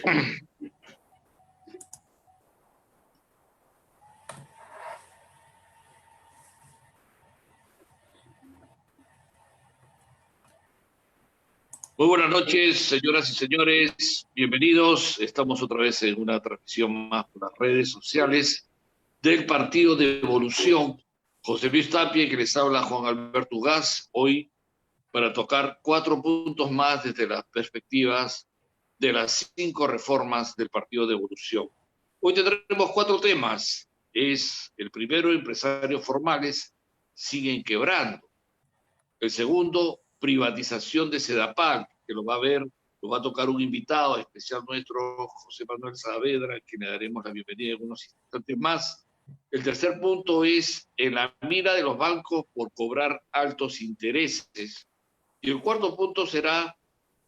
Muy buenas noches, señoras y señores. Bienvenidos. Estamos otra vez en una transmisión más por las redes sociales del Partido de Evolución. José Luis Tapia, que les habla Juan Alberto Ugaz, hoy para tocar 4 puntos más desde las perspectivas de las 5 reformas del Partido de Evolución. Hoy tendremos 4 temas. El primero, empresarios formales siguen quebrando. El segundo, privatización de Sedapal, que lo va a tocar un invitado especial nuestro, José Manuel Saavedra, a quien le daremos la bienvenida en unos instantes más. El tercer punto es en la mira de los bancos por cobrar altos intereses. Y el cuarto punto será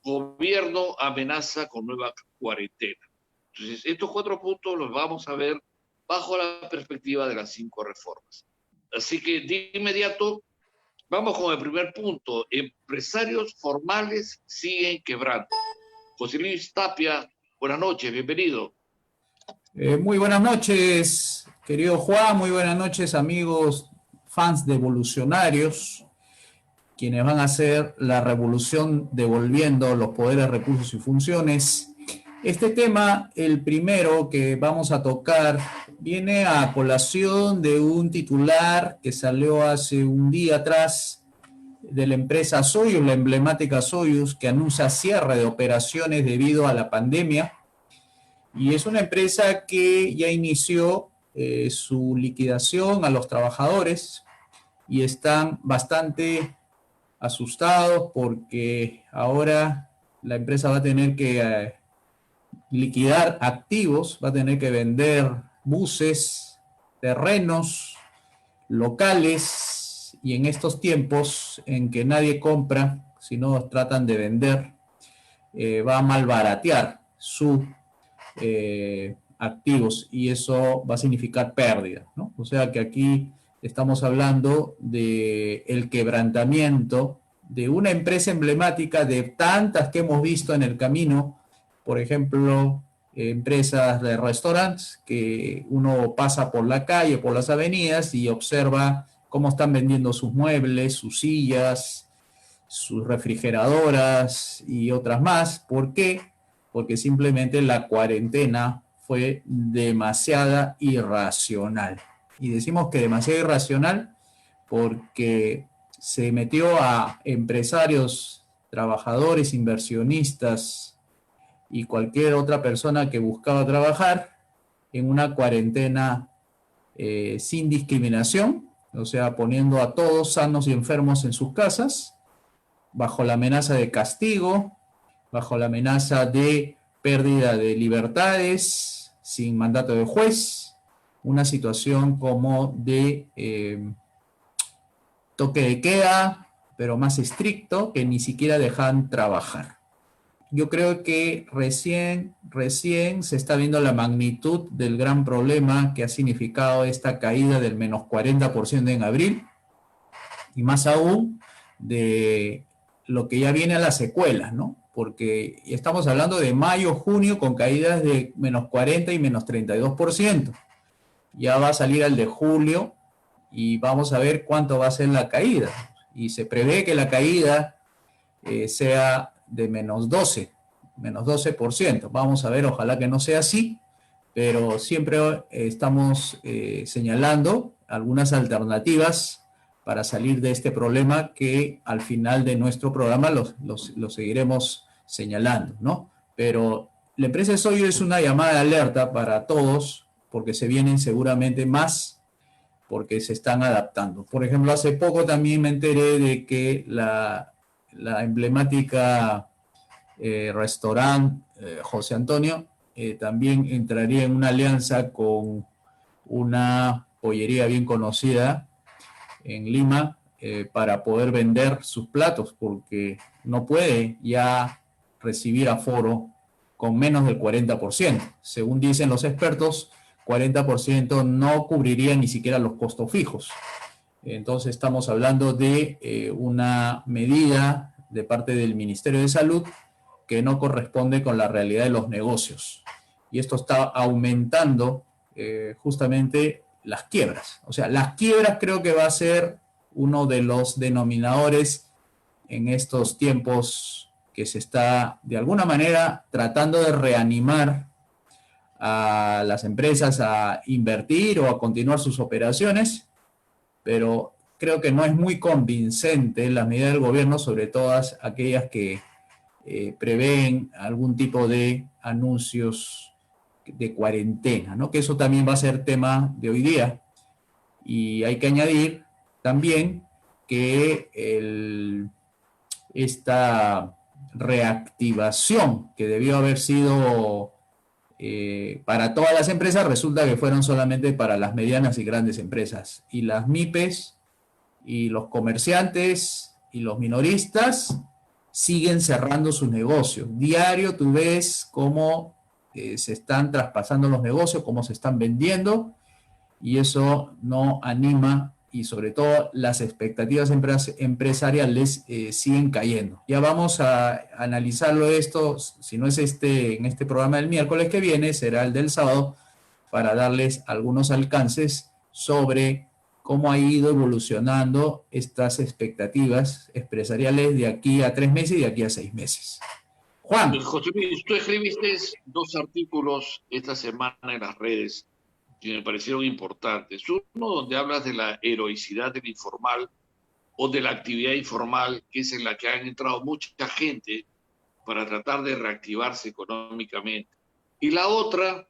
gobierno amenaza con nueva cuarentena. Entonces, estos 4 puntos los vamos a ver bajo la perspectiva de las 5 reformas. Así que de inmediato vamos con el primer punto. Empresarios formales siguen quebrando. José Luis Tapia, buenas noches, bienvenido. Muy buenas noches, querido Juan, muy buenas noches, amigos, fans de evolucionarios, quienes van a hacer la revolución devolviendo los poderes, recursos y funciones. Este tema, el primero que vamos a tocar, viene a colación de un titular que salió hace un día atrás de la empresa Soyuz, la emblemática Soyuz, que anuncia cierre de operaciones debido a la pandemia. Y es una empresa que ya inició su liquidación a los trabajadores y están bastante asustados porque ahora la empresa va a tener que liquidar activos, va a tener que vender buses, terrenos, locales, y en estos tiempos en que nadie compra, sino tratan de vender, va a malbaratear sus activos y eso va a significar pérdida, ¿no? O sea que aquí estamos hablando de el quebrantamiento de una empresa emblemática de tantas que hemos visto en el camino, por ejemplo, empresas de restaurantes que uno pasa por la calle, por las avenidas y observa cómo están vendiendo sus muebles, sus sillas, sus refrigeradoras y otras más. ¿Por qué? Porque simplemente la cuarentena fue demasiada irracional. Y decimos que demasiado irracional porque se metió a empresarios, trabajadores, inversionistas y cualquier otra persona que buscaba trabajar en una cuarentena sin discriminación, o sea, poniendo a todos sanos y enfermos en sus casas, bajo la amenaza de castigo, bajo la amenaza de pérdida de libertades, sin mandato de juez, una situación como de toque de queda, pero más estricto, que ni siquiera dejan trabajar. Yo creo que recién se está viendo la magnitud del gran problema que ha significado esta caída del menos 40% en abril, y más aún de lo que ya viene a las secuelas, ¿no? Porque estamos hablando de mayo, junio, con caídas de menos 40 y menos 32%. Ya va a salir el de julio y vamos a ver cuánto va a ser la caída. Y se prevé que la caída sea de menos 12%. Vamos a ver, ojalá que no sea así, pero siempre estamos señalando algunas alternativas para salir de este problema que al final de nuestro programa lo seguiremos señalando, ¿no? Pero la empresa Soyuz es una llamada de alerta para todos porque se vienen seguramente más porque se están adaptando. Por ejemplo, hace poco también me enteré de que la emblemática restaurante José Antonio también entraría en una alianza con una pollería bien conocida en Lima para poder vender sus platos, porque no puede ya recibir aforo con menos del 40%. Según dicen los expertos, 40% no cubriría ni siquiera los costos fijos. Entonces estamos hablando de una medida de parte del Ministerio de Salud que no corresponde con la realidad de los negocios. Y esto está aumentando justamente las quiebras. O sea, las quiebras creo que va a ser uno de los denominadores en estos tiempos que se está, de alguna manera, tratando de reanimar a las empresas a invertir o a continuar sus operaciones, pero creo que no es muy convincente la medida del gobierno, sobre todas aquellas que prevén algún tipo de anuncios de cuarentena, ¿no? Que eso también va a ser tema de hoy día. Y hay que añadir también que esta reactivación que debió haber sido para todas las empresas, resulta que fueron solamente para las medianas y grandes empresas. Y las MIPES y los comerciantes y los minoristas siguen cerrando sus negocios. Diario tú ves cómo se están traspasando los negocios, cómo se están vendiendo, y eso no anima, y sobre todo las expectativas empresariales siguen cayendo. Ya vamos a analizarlo esto, si no es en este programa del miércoles que viene, será el del sábado, para darles algunos alcances sobre cómo ha ido evolucionando estas expectativas empresariales de aquí a 3 meses y de aquí a 6 meses. Juan. José Luis, tú escribiste 2 artículos esta semana en las redes que me parecieron importantes. Uno donde hablas de la heroicidad del informal o de la actividad informal, que es en la que han entrado mucha gente para tratar de reactivarse económicamente. Y la otra,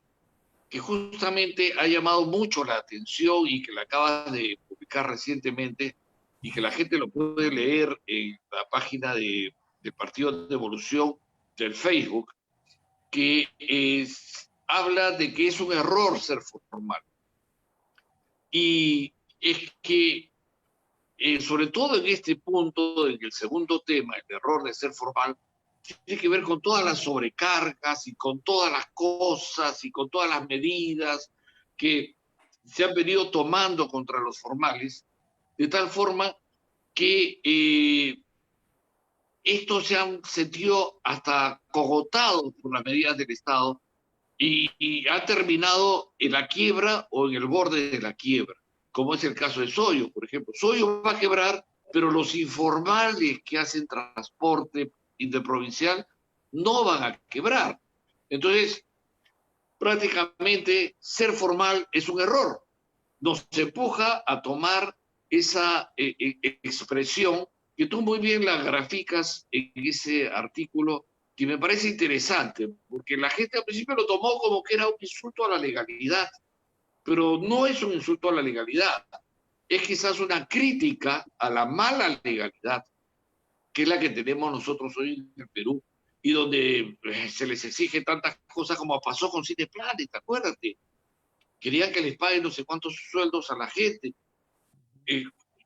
que justamente ha llamado mucho la atención y que la acabas de publicar recientemente y que la gente lo puede leer en la página del Partido de Evolución del Facebook, que habla de que es un error ser formal. Y es que, sobre todo en este punto, en el segundo tema, el error de ser formal, tiene que ver con todas las sobrecargas y con todas las cosas y con todas las medidas que se han venido tomando contra los formales, de tal forma que estos se han sentido hasta cogotados por las medidas del Estado y ha terminado en la quiebra o en el borde de la quiebra, como es el caso de Soyo, por ejemplo. Soyo va a quebrar, pero los informales que hacen transporte interprovincial no van a quebrar. Entonces, prácticamente ser formal es un error. Nos empuja a tomar esa expresión que tú muy bien la graficas en ese artículo, que me parece interesante, porque la gente al principio lo tomó como que era un insulto a la legalidad, pero no es un insulto a la legalidad, es quizás una crítica a la mala legalidad, que es la que tenemos nosotros hoy en el Perú, y donde se les exige tantas cosas como pasó con Cineplanet, acuérdate, querían que les paguen no sé cuántos sueldos a la gente.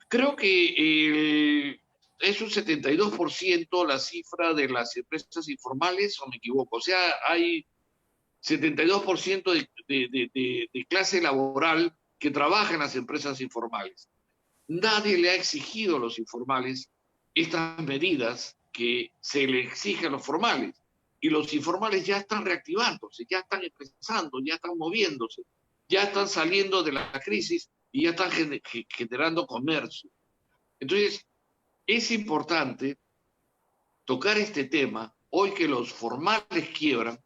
Creo que es un 72% la cifra de las empresas informales, o me equivoco. O sea, hay 72% de clase laboral que trabaja en las empresas informales. Nadie le ha exigido a los informales estas medidas que se le exigen a los formales. Y los informales ya están reactivándose, ya están empezando, ya están moviéndose, ya están saliendo de la crisis y ya están generando comercio. Entonces, es importante tocar este tema hoy que los formales quiebran,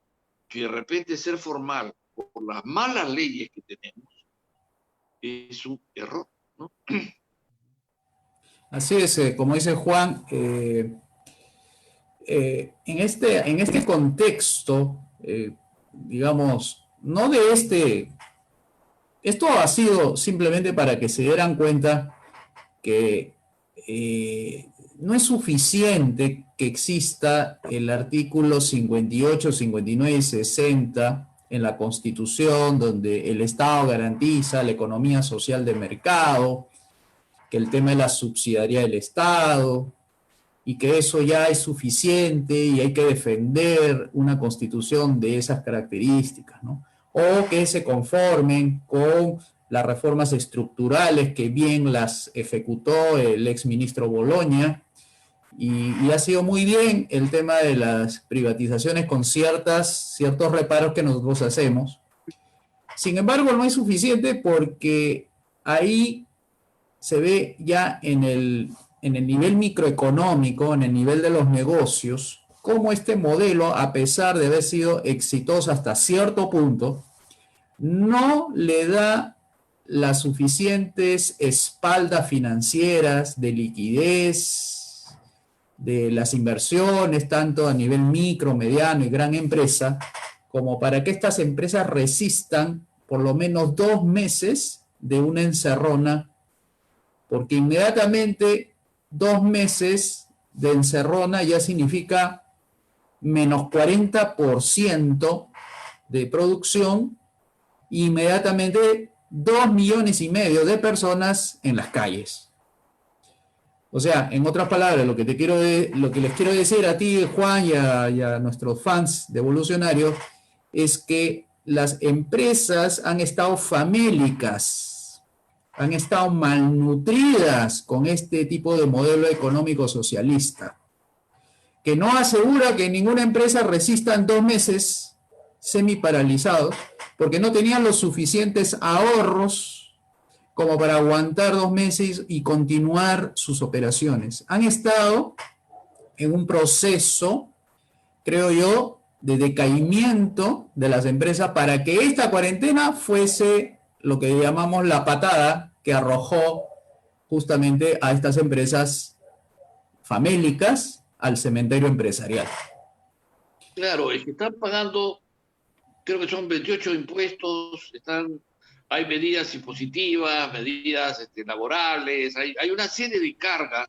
que de repente ser formal por las malas leyes que tenemos es un error, ¿no? Así es, como dice Juan, en este contexto, digamos, no de esto ha sido simplemente para que se dieran cuenta que no es suficiente que exista el artículo 58, 59 y 60 en la Constitución, donde el Estado garantiza la economía social de mercado, que el tema de la subsidiariedad del Estado, y que eso ya es suficiente y hay que defender una constitución de esas características, ¿no? O que se conformen con las reformas estructurales que bien las ejecutó el exministro Boloña Y ha sido muy bien el tema de las privatizaciones con ciertos reparos que nosotros hacemos. Sin embargo, no es suficiente porque ahí se ve ya en el nivel microeconómico, en el nivel de los negocios, cómo este modelo, a pesar de haber sido exitoso hasta cierto punto, no le da las suficientes espaldas financieras de liquidez, de las inversiones, tanto a nivel micro, mediano y gran empresa, como para que estas empresas resistan por lo menos 2 meses de una encerrona, porque inmediatamente 2 meses de encerrona ya significa menos 40% de producción, inmediatamente 2,5 millones de personas en las calles. O sea, en otras palabras, lo que les quiero decir a ti, Juan, y a nuestros fans de Evolucionarios, es que las empresas han estado famélicas, han estado malnutridas con este tipo de modelo económico socialista, que no asegura que ninguna empresa resista en 2 meses semi-paralizados, porque no tenían los suficientes ahorros como para aguantar 2 meses y continuar sus operaciones. Han estado en un proceso, creo yo, de decaimiento de las empresas para que esta cuarentena fuese lo que llamamos la patada que arrojó justamente a estas empresas famélicas al cementerio empresarial. Claro, es que están pagando, creo que son 28 impuestos, hay medidas impositivas, medidas laborales, hay una serie de cargas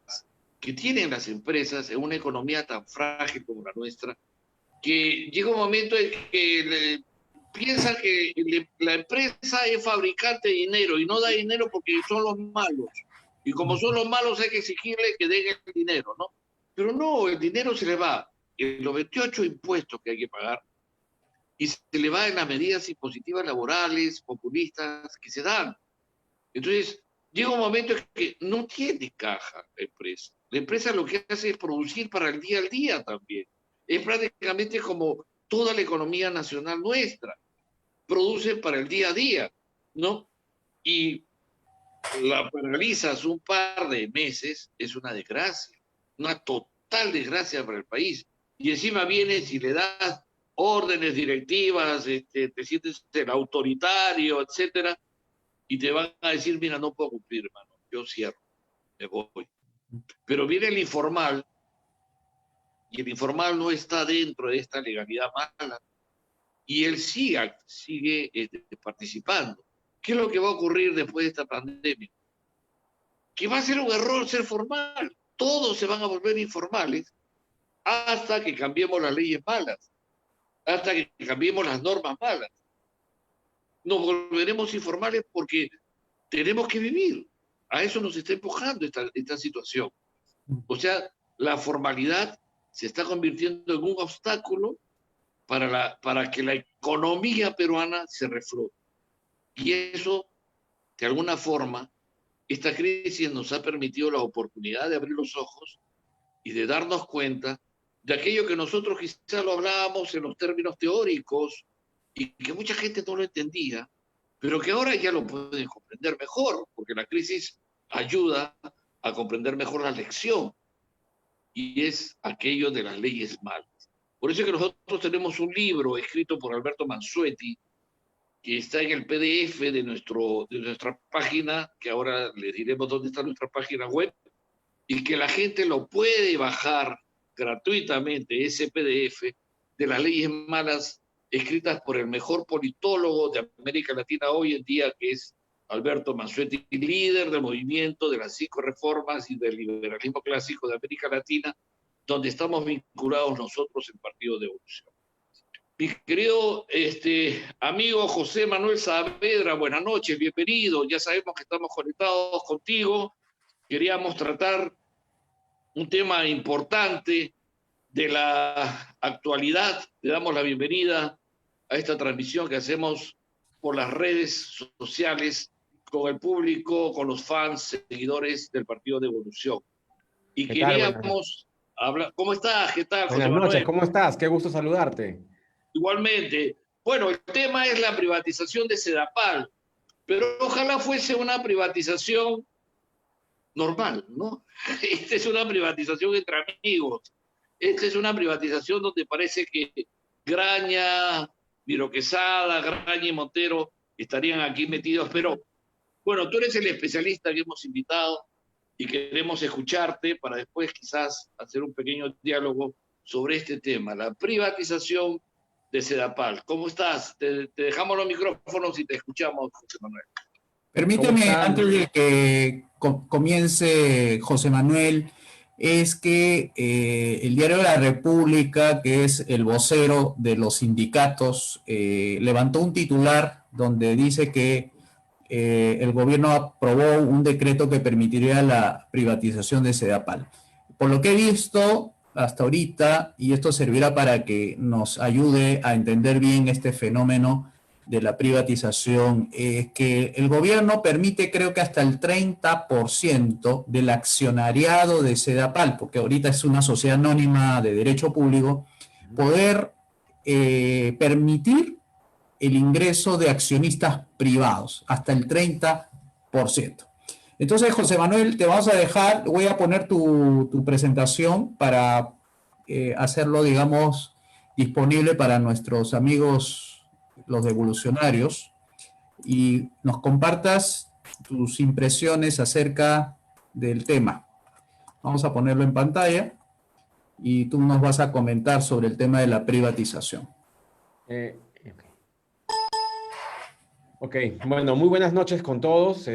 que tienen las empresas en una economía tan frágil como la nuestra, que llega un momento en que piensan que la empresa es fabricante de dinero y no da dinero porque son los malos. Y como son los malos hay que exigirle que den el dinero, ¿no? Pero no, el dinero se le va en los 28 impuestos que hay que pagar y se le va en las medidas impositivas laborales, populistas que se dan. Entonces, llega un momento en que no tiene caja la empresa. La empresa lo que hace es producir para el día al día también. Es prácticamente como toda la economía nacional nuestra. Produce para el día a día, ¿no? Y la paralizas un par de meses, es una desgracia, una total desgracia para el país. Y encima vienes y le das órdenes directivas, te sientes el autoritario, etcétera, y te van a decir, mira, no puedo cumplir, hermano, yo cierro, me voy. Pero viene el informal, y el informal no está dentro de esta legalidad mala, y él sigue participando. ¿Qué es lo que va a ocurrir después de esta pandemia? Que va a ser un error ser formal. Todos se van a volver informales hasta que cambiemos las leyes malas, hasta que cambiemos las normas malas. Nos volveremos informales porque tenemos que vivir. A eso nos está empujando esta situación. O sea, la formalidad se está convirtiendo en un obstáculo para que la economía peruana se reflote. Y eso, de alguna forma, esta crisis nos ha permitido la oportunidad de abrir los ojos y de darnos cuenta de aquello que nosotros quizás lo hablábamos en los términos teóricos y que mucha gente no lo entendía, pero que ahora ya lo pueden comprender mejor, porque la crisis ayuda a comprender mejor la lección, y es aquello de las leyes malas. Por eso es que nosotros tenemos un libro escrito por Alberto Mansuetti, que está en el PDF de nuestra página, que ahora les diremos dónde está nuestra página web, y que la gente lo puede bajar gratuitamente, ese PDF de las leyes malas escritas por el mejor politólogo de América Latina hoy en día, que es Alberto Mansuetti, líder del movimiento de las 5 reformas y del liberalismo clásico de América Latina, donde estamos vinculados nosotros en Partido de Evolución. Mi querido amigo José Manuel Saavedra, buenas noches, bienvenido. Ya sabemos que estamos conectados contigo. Queríamos tratar un tema importante de la actualidad. Le damos la bienvenida a esta transmisión que hacemos por las redes sociales con el público, con los fans, seguidores del Partido de Evolución. Y queríamos ¿Cómo estás? ¿Qué tal, José Buenas noches, Manuel? ¿cómo estás? Qué gusto saludarte. Igualmente. Bueno, el tema es la privatización de Sedapal, pero ojalá fuese una privatización normal, ¿no? Esta es una privatización entre amigos. Esta es una privatización donde parece que Graña, Miro Quesada, Graña y Montero estarían aquí metidos, pero bueno, tú eres el especialista que hemos invitado y queremos escucharte para después quizás hacer un pequeño diálogo sobre este tema, la privatización de Sedapal. ¿Cómo estás? Te dejamos los micrófonos y te escuchamos, José Manuel. ¿Cómo Permíteme, están? antes de que comience José Manuel, es que el Diario de la República, que es el vocero de los sindicatos, levantó un titular donde dice que el gobierno aprobó un decreto que permitiría la privatización de Sedapal. Por lo que he visto hasta ahorita, y esto servirá para que nos ayude a entender bien este fenómeno de la privatización, es que el gobierno permite, creo que hasta el 30% del accionariado de Sedapal, porque ahorita es una sociedad anónima de derecho público, poder permitir el ingreso de accionistas privados, hasta el 30%. Entonces, José Manuel, te vamos a dejar, voy a poner tu presentación para hacerlo, digamos, disponible para nuestros amigos, los devolucionarios, y nos compartas tus impresiones acerca del tema. Vamos a ponerlo en pantalla y tú nos vas a comentar sobre el tema de la privatización. Ok, bueno, muy buenas noches con todos.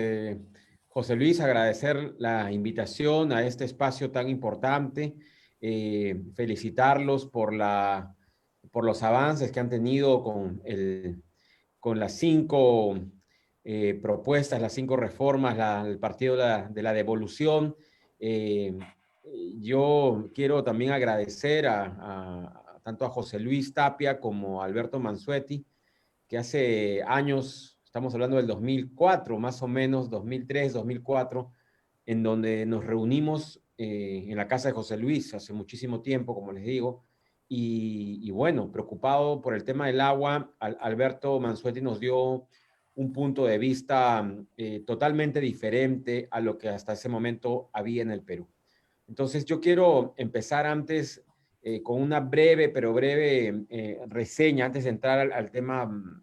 José Luis, agradecer la invitación a este espacio tan importante. Felicitarlos por los avances que han tenido con las 5 propuestas, las 5 reformas, el partido de la devolución. Eh, yo quiero también agradecer tanto a José Luis Tapia como a Alberto Mansuetti, que hace años, estamos hablando del 2004, más o menos, 2003, 2004, en donde nos reunimos en la casa de José Luis hace muchísimo tiempo, como les digo, y bueno, preocupado por el tema del agua, Alberto Mansuetti nos dio un punto de vista totalmente diferente a lo que hasta ese momento había en el Perú. Entonces yo quiero empezar antes con una breve, pero breve reseña, antes de entrar al tema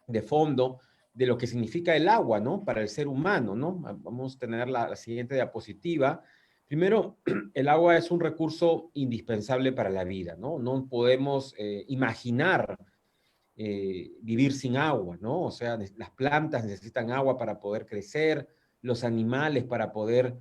de fondo de lo que significa el agua, ¿no? Para el ser humano, ¿no? Vamos a tener la siguiente diapositiva. Primero, el agua es un recurso indispensable para la vida, ¿no? No podemos imaginar vivir sin agua, ¿no? O sea, las plantas necesitan agua para poder crecer, los animales para poder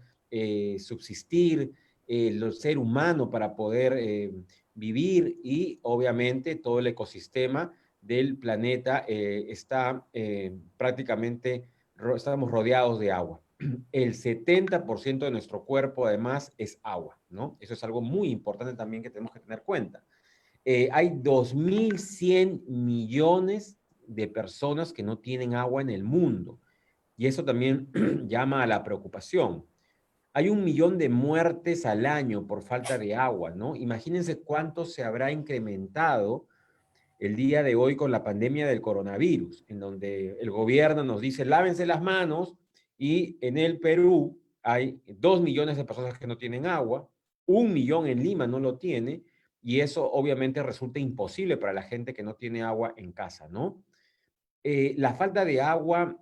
subsistir, el ser humano para poder vivir y obviamente todo el ecosistema del planeta está prácticamente, estamos rodeados de agua. El 70% de nuestro cuerpo además es agua, ¿no? Eso es algo muy importante también que tenemos que tener en cuenta. Hay 2.100 millones de personas que no tienen agua en el mundo. Y eso también llama a la preocupación. Hay 1 millón de muertes al año por falta de agua, ¿no? Imagínense cuánto se habrá incrementado el día de hoy con la pandemia del coronavirus, en donde el gobierno nos dice, lávense las manos, y en el Perú hay 2 millones de personas que no tienen agua, 1 millón en Lima no lo tiene, y eso obviamente resulta imposible para la gente que no tiene agua en casa, ¿no? La falta de agua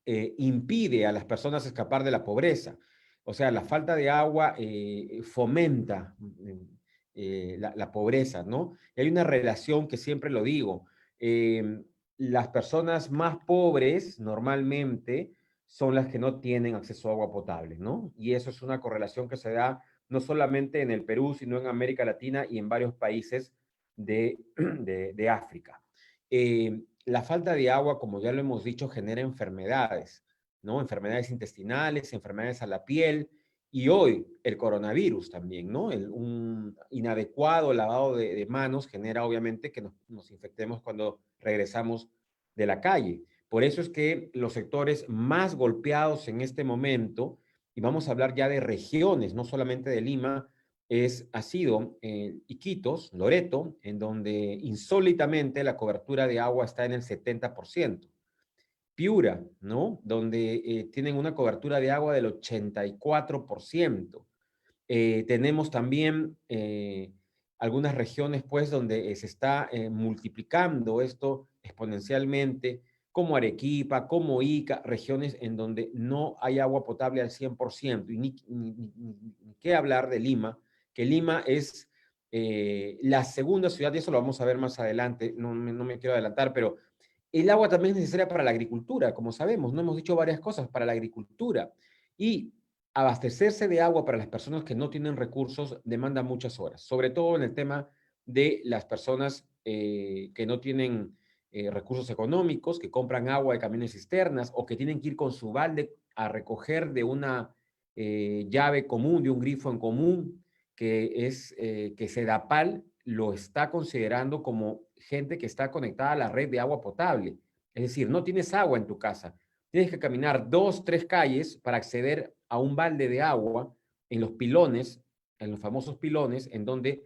impide a las personas escapar de la pobreza. O sea, la falta de agua fomenta la pobreza, ¿no? Y hay una relación que siempre lo digo. Las personas más pobres normalmente son las que no tienen acceso a agua potable, ¿no? Y eso es una correlación que se da no solamente en el Perú, sino en América Latina y en varios países de África. La falta de agua, como ya lo hemos dicho, genera enfermedades, ¿no? Enfermedades intestinales, enfermedades a la piel, y hoy el coronavirus también, ¿no? Un inadecuado lavado de manos genera obviamente que nos infectemos cuando regresamos de la calle. Por eso es que los sectores más golpeados en este momento, y vamos a hablar ya de regiones, no solamente de Lima, ha sido Iquitos, Loreto, en donde insólitamente la cobertura de agua está en el 70%. Piura, ¿no? Donde tienen una cobertura de agua del 84%. Tenemos también algunas regiones, pues, donde se está multiplicando esto exponencialmente, como Arequipa, como Ica, regiones en donde no hay agua potable al 100%. Y ni qué hablar de Lima, que Lima es la segunda ciudad, y eso lo vamos a ver más adelante, no me quiero adelantar, pero el agua también es necesaria para la agricultura, como sabemos, no hemos dicho varias cosas para la agricultura. Y abastecerse de agua para las personas que no tienen recursos demanda muchas horas, sobre todo en el tema de las personas que no tienen recursos económicos, que compran agua de camiones cisternas o que tienen que ir con su balde a recoger de una llave común, de un grifo en común, que Sedapal lo está considerando como gente que está conectada a la red de agua potable. Es decir, no tienes agua en tu casa. Tienes que caminar 2, 3 calles para acceder a un balde de agua en los pilones, en los famosos pilones, en donde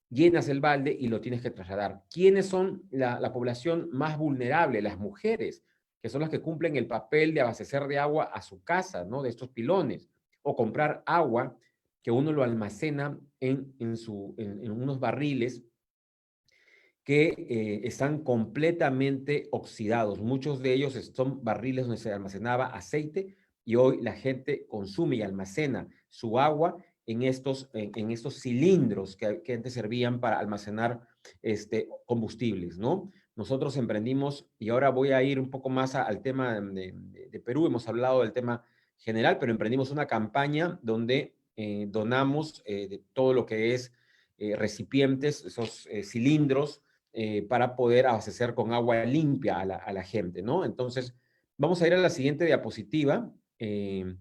llenas el balde y lo tienes que trasladar. ¿Quiénes son la población más vulnerable? Las mujeres, que son las que cumplen el papel de abastecer de agua a su casa, ¿no? De estos pilones. O comprar agua que uno lo almacena en unos barriles que están completamente oxidados. Muchos de ellos son barriles donde se almacenaba aceite y hoy la gente consume y almacena su agua en estos cilindros que antes servían para almacenar combustibles, ¿no? Nosotros emprendimos, y ahora voy a ir un poco más al tema de Perú, hemos hablado del tema general, pero emprendimos una campaña donde donamos de todo lo que es recipientes, esos cilindros, para poder abastecer con agua limpia a la gente, ¿no? Entonces, vamos a ir a la siguiente diapositiva, en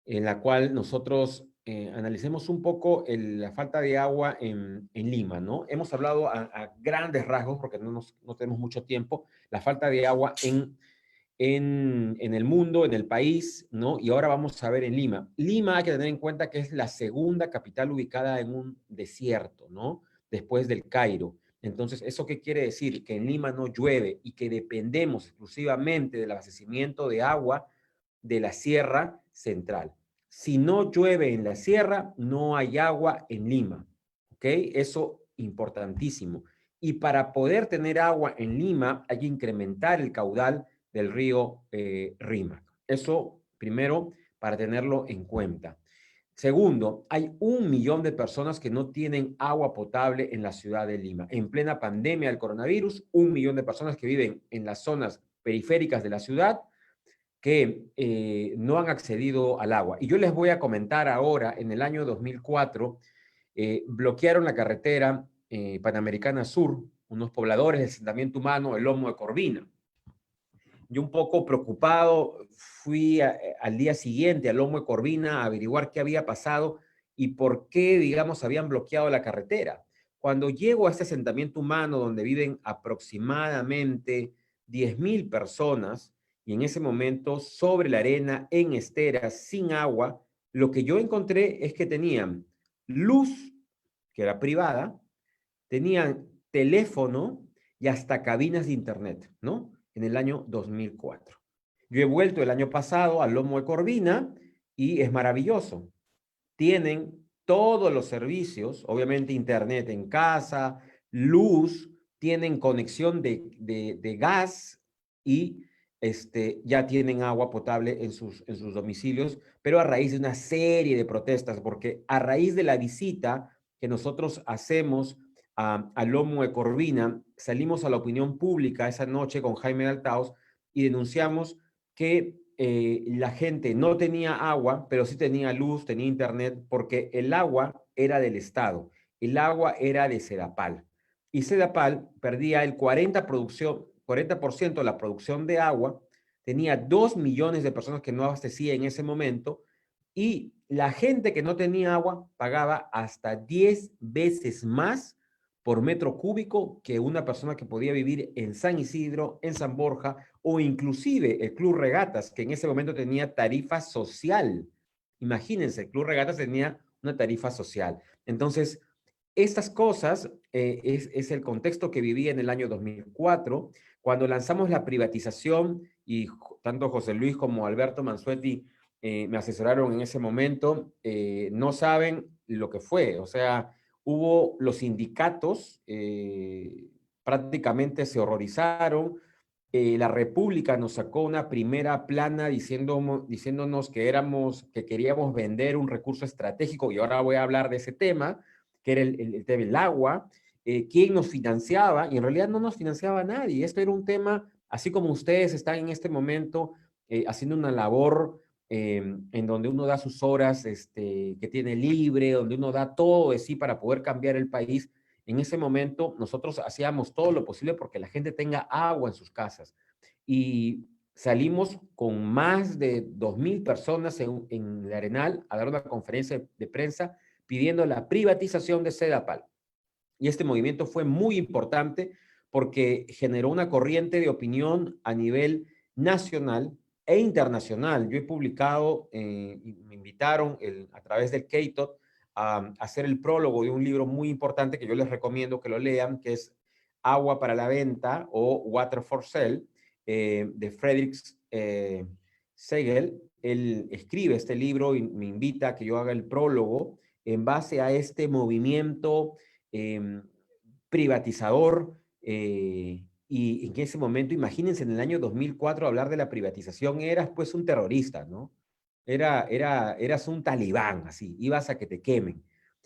la cual nosotros analicemos un poco la falta de agua en Lima, ¿no? Hemos hablado a grandes rasgos, porque no tenemos mucho tiempo, la falta de agua en el mundo, en el país, ¿no? Y ahora vamos a ver en Lima. Lima hay que tener en cuenta que es la segunda capital ubicada en un desierto, ¿no? Después del Cairo. Entonces, ¿eso qué quiere decir? Que en Lima no llueve y que dependemos exclusivamente del abastecimiento de agua de la Sierra Central. Si no llueve en la sierra, no hay agua en Lima, ¿ok? Eso importantísimo. Y para poder tener agua en Lima hay que incrementar el caudal del río Rímac. Eso, primero, para tenerlo en cuenta. Segundo, hay 1 millón de personas que no tienen agua potable en la ciudad de Lima. En plena pandemia del coronavirus, 1 millón de personas que viven en las zonas periféricas de la ciudad que no han accedido al agua. Y yo les voy a comentar ahora, en el año 2004, bloquearon la carretera Panamericana Sur, unos pobladores del asentamiento humano, el Lomo de Corvina. Yo un poco preocupado fui al día siguiente al Lomo de Corvina a averiguar qué había pasado y por qué, digamos, habían bloqueado la carretera. Cuando llego a este asentamiento humano donde viven aproximadamente 10.000 personas, y en ese momento sobre la arena, en esteras, sin agua, lo que yo encontré es que tenían luz, que era privada, tenían teléfono y hasta cabinas de internet, ¿no? En el año 2004. Yo he vuelto el año pasado al Lomo de Corvina y es maravilloso. Tienen todos los servicios, obviamente internet en casa, luz, tienen conexión de gas y ya tienen agua potable en sus domicilios, pero a raíz de una serie de protestas, porque a raíz de la visita que nosotros hacemos al Lomo de Corvina, salimos a la opinión pública esa noche con Jaime Altaos y denunciamos que la gente no tenía agua, pero sí tenía luz, tenía internet, porque el agua era del Estado, el agua era de Sedapal. Y Sedapal perdía el 40% de la producción de agua, tenía 2 millones de personas que no abastecía en ese momento, y la gente que no tenía agua pagaba hasta 10 veces más por metro cúbico que una persona que podía vivir en San Isidro, en San Borja, o inclusive el Club Regatas, que en ese momento tenía tarifa social. Imagínense, el Club Regatas tenía social. Entonces, estas cosas es el contexto que viví en el año 2004, cuando lanzamos la privatización y tanto José Luis como Alberto Mansuetti me asesoraron en ese momento, no saben lo que fue. O sea, hubo los sindicatos, prácticamente se horrorizaron. La República nos sacó una primera plana diciéndonos que queríamos vender un recurso estratégico, y ahora voy a hablar de ese tema, que era el tema del agua. ¿Quién nos financiaba? Y en realidad no nos financiaba nadie. Esto era un tema, así como ustedes están en este momento haciendo una labor en donde uno da sus horas que tiene libre, donde uno da todo de sí para poder cambiar el país. En ese momento nosotros hacíamos todo lo posible porque la gente tenga agua en sus casas. Y salimos con más de 2.000 personas en el Arenal a dar una conferencia de prensa pidiendo la privatización de Sedapal. Y este movimiento fue muy importante porque generó una corriente de opinión a nivel nacional e internacional. Yo he publicado, y me invitaron a través del KTOT a hacer el prólogo de un libro muy importante que yo les recomiendo que lo lean, que es Agua para la Venta o Water for Sale, de Frederick Segel. Él escribe este libro y me invita a que yo haga el prólogo en base a este movimiento privatizador, y en ese momento, imagínense, en el año 2004 hablar de la privatización, eras pues un terrorista, ¿no? Eras un talibán, así, ibas a que te quemen.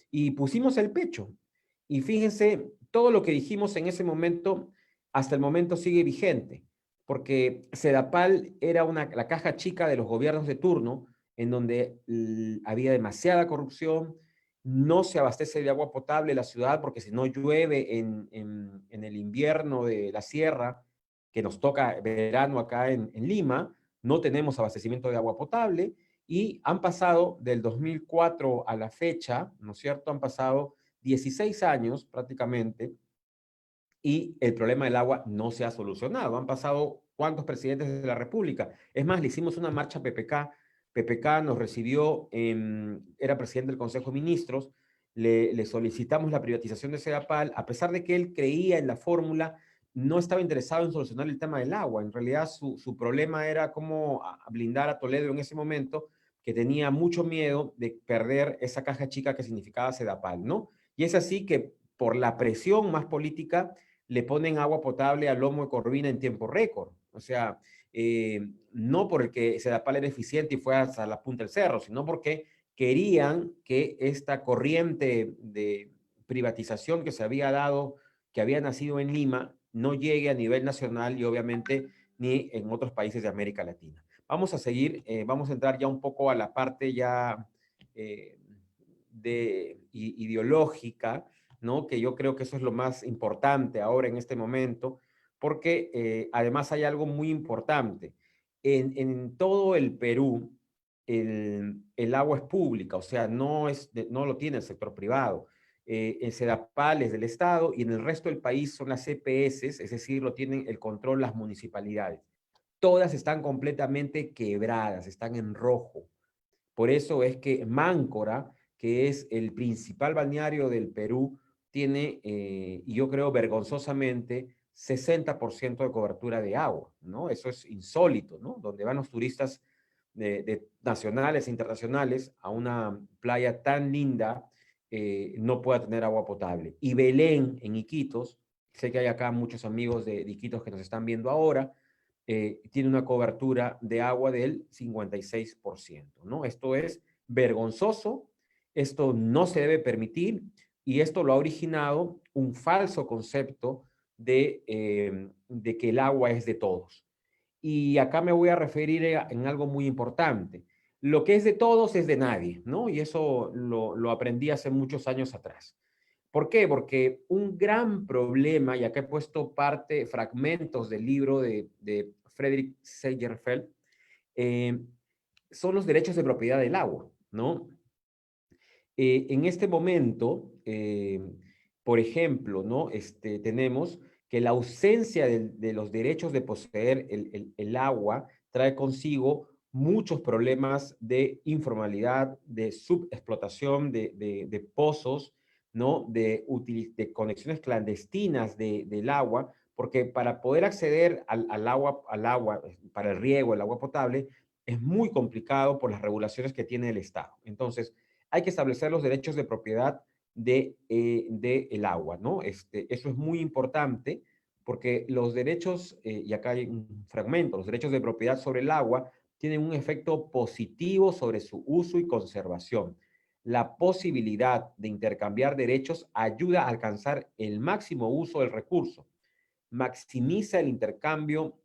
Y pusimos el pecho. Y fíjense, todo lo que dijimos en ese momento, hasta el momento sigue vigente, porque Sedapal era la caja chica de los gobiernos de turno, en donde había demasiada corrupción, no se abastece de agua potable la ciudad porque si no llueve en el invierno de la sierra, que nos toca verano acá en Lima, no tenemos abastecimiento de agua potable y han pasado del 2004 a la fecha, ¿no es cierto? Han pasado 16 años prácticamente y el problema del agua no se ha solucionado. Han pasado ¿cuántos presidentes de la República? Es más, le hicimos una marcha a PPK. PPK nos recibió, era presidente del Consejo de Ministros, le solicitamos la privatización de Sedapal, a pesar de que él creía en la fórmula, no estaba interesado en solucionar el tema del agua. En realidad su problema era cómo blindar a Toledo en ese momento, que tenía mucho miedo de perder esa caja chica que significaba Sedapal, ¿no? Y es así que por la presión más política le ponen agua potable al lomo de Corvina en tiempo récord. O sea, no porque Sedapal era eficiente y fue hasta la punta del cerro, sino porque querían que esta corriente de privatización que se había dado, que había nacido en Lima, no llegue a nivel nacional y obviamente ni en otros países de América Latina. Vamos a seguir, vamos a entrar ya un poco a la parte ya ideológica, ¿no? Que yo creo que eso es lo más importante ahora en este momento, porque además hay algo muy importante. En todo el Perú, el agua es pública, o sea, no lo tiene el sector privado. En Sedapal es del Estado y en el resto del país son las CPS, es decir, lo tienen el control las municipalidades. Todas están completamente quebradas, están en rojo. Por eso es que Máncora, que es el principal balneario del Perú, tiene, y yo creo vergonzosamente, 60% de cobertura de agua, ¿no? Eso es insólito, ¿no? Donde van los turistas nacionales e internacionales a una playa tan linda, no pueda tener agua potable. Y Belén, en Iquitos, sé que hay acá muchos amigos de Iquitos que nos están viendo ahora, tiene una cobertura de agua del 56%, ¿no? Esto es vergonzoso, esto no se debe permitir y esto lo ha originado un falso concepto de que el agua es de todos. Y acá me voy a referir en algo muy importante. Lo que es de todos es de nadie, ¿no? Y eso lo aprendí hace muchos años atrás. ¿Por qué? Porque un gran problema, y acá he puesto fragmentos del libro de Frederick Segerfeld, son los derechos de propiedad del agua, ¿no? En este momento, por ejemplo, ¿no? Tenemos que la ausencia de los derechos de poseer el agua trae consigo muchos problemas de informalidad, de subexplotación de pozos, ¿no? De conexiones clandestinas del agua, porque para poder acceder al agua, para el riego, el agua potable, es muy complicado por las regulaciones que tiene el Estado. Entonces, hay que establecer los derechos de propiedad el agua, ¿no? Eso es muy importante porque los derechos, y acá hay un fragmento, los derechos de propiedad sobre el agua tienen un efecto positivo sobre su uso y conservación. La posibilidad de intercambiar derechos ayuda a alcanzar el máximo uso del recurso, maximiza el intercambio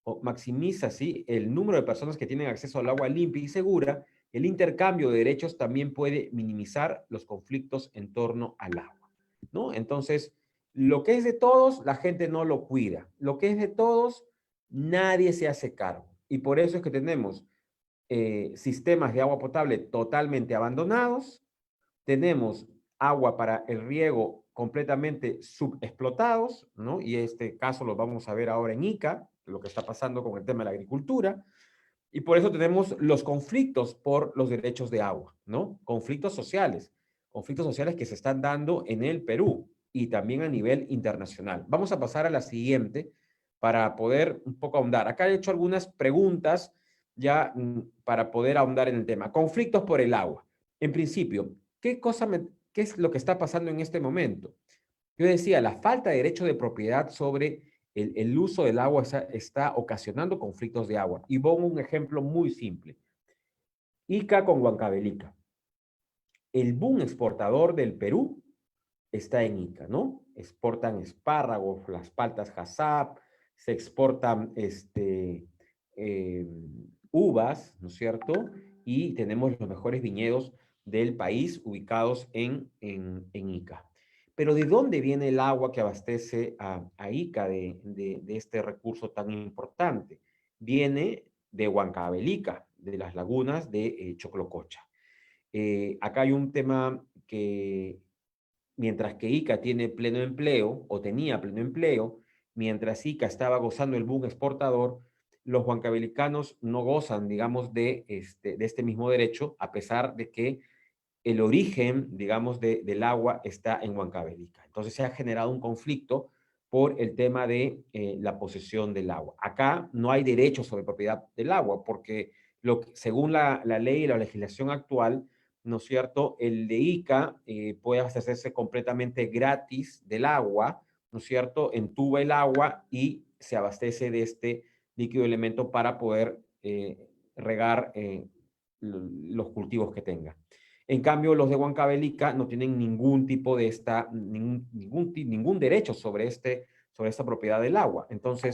o maximiza, ¿sí?, el número de personas que tienen acceso al agua limpia y segura. El intercambio de derechos también puede minimizar los conflictos en torno al agua, ¿no? Entonces, lo que es de todos, la gente no lo cuida. Lo que es de todos, nadie se hace cargo. Y por eso es que tenemos sistemas de agua potable totalmente abandonados, tenemos agua para el riego completamente subexplotados, ¿no? Y este caso lo vamos a ver ahora en Ica, lo que está pasando con el tema de la agricultura, y por eso tenemos los conflictos por los derechos de agua, ¿no? Conflictos sociales que se están dando en el Perú y también a nivel internacional. Vamos a pasar a la siguiente para poder un poco ahondar. Acá he hecho algunas preguntas ya para poder ahondar en el tema. Conflictos por el agua. En principio, ¿qué es lo que está pasando en este momento? Yo decía, la falta de derecho de propiedad sobre el uso del agua está ocasionando conflictos de agua. Y pongo un ejemplo muy simple. Ica con Huancavelica. El boom exportador del Perú está en Ica, ¿no? Exportan espárragos, las paltas HACCP, se exportan uvas, ¿no es cierto? Y tenemos los mejores viñedos del país ubicados en Ica. Pero ¿de dónde viene el agua que abastece a Ica de este recurso tan importante? Viene de Huancavelica, de las lagunas de Choclococha. Acá hay un tema que mientras que Ica tiene pleno empleo o tenía pleno empleo, mientras Ica estaba gozando el boom exportador, los huancavelicanos no gozan, digamos, de este mismo derecho, a pesar de que el origen, digamos, del agua está en Huancavelica. Entonces se ha generado un conflicto por el tema de la posesión del agua. Acá no hay derecho sobre propiedad del agua, porque según la ley y la legislación actual, ¿no es cierto?, el de Ica puede abastecerse completamente gratis del agua, ¿no es cierto?, entuba el agua y se abastece de este líquido elemento para poder regar los cultivos que tenga. En cambio, los de Huancavelica no tienen ningún tipo de ningún derecho sobre esta propiedad del agua. Entonces,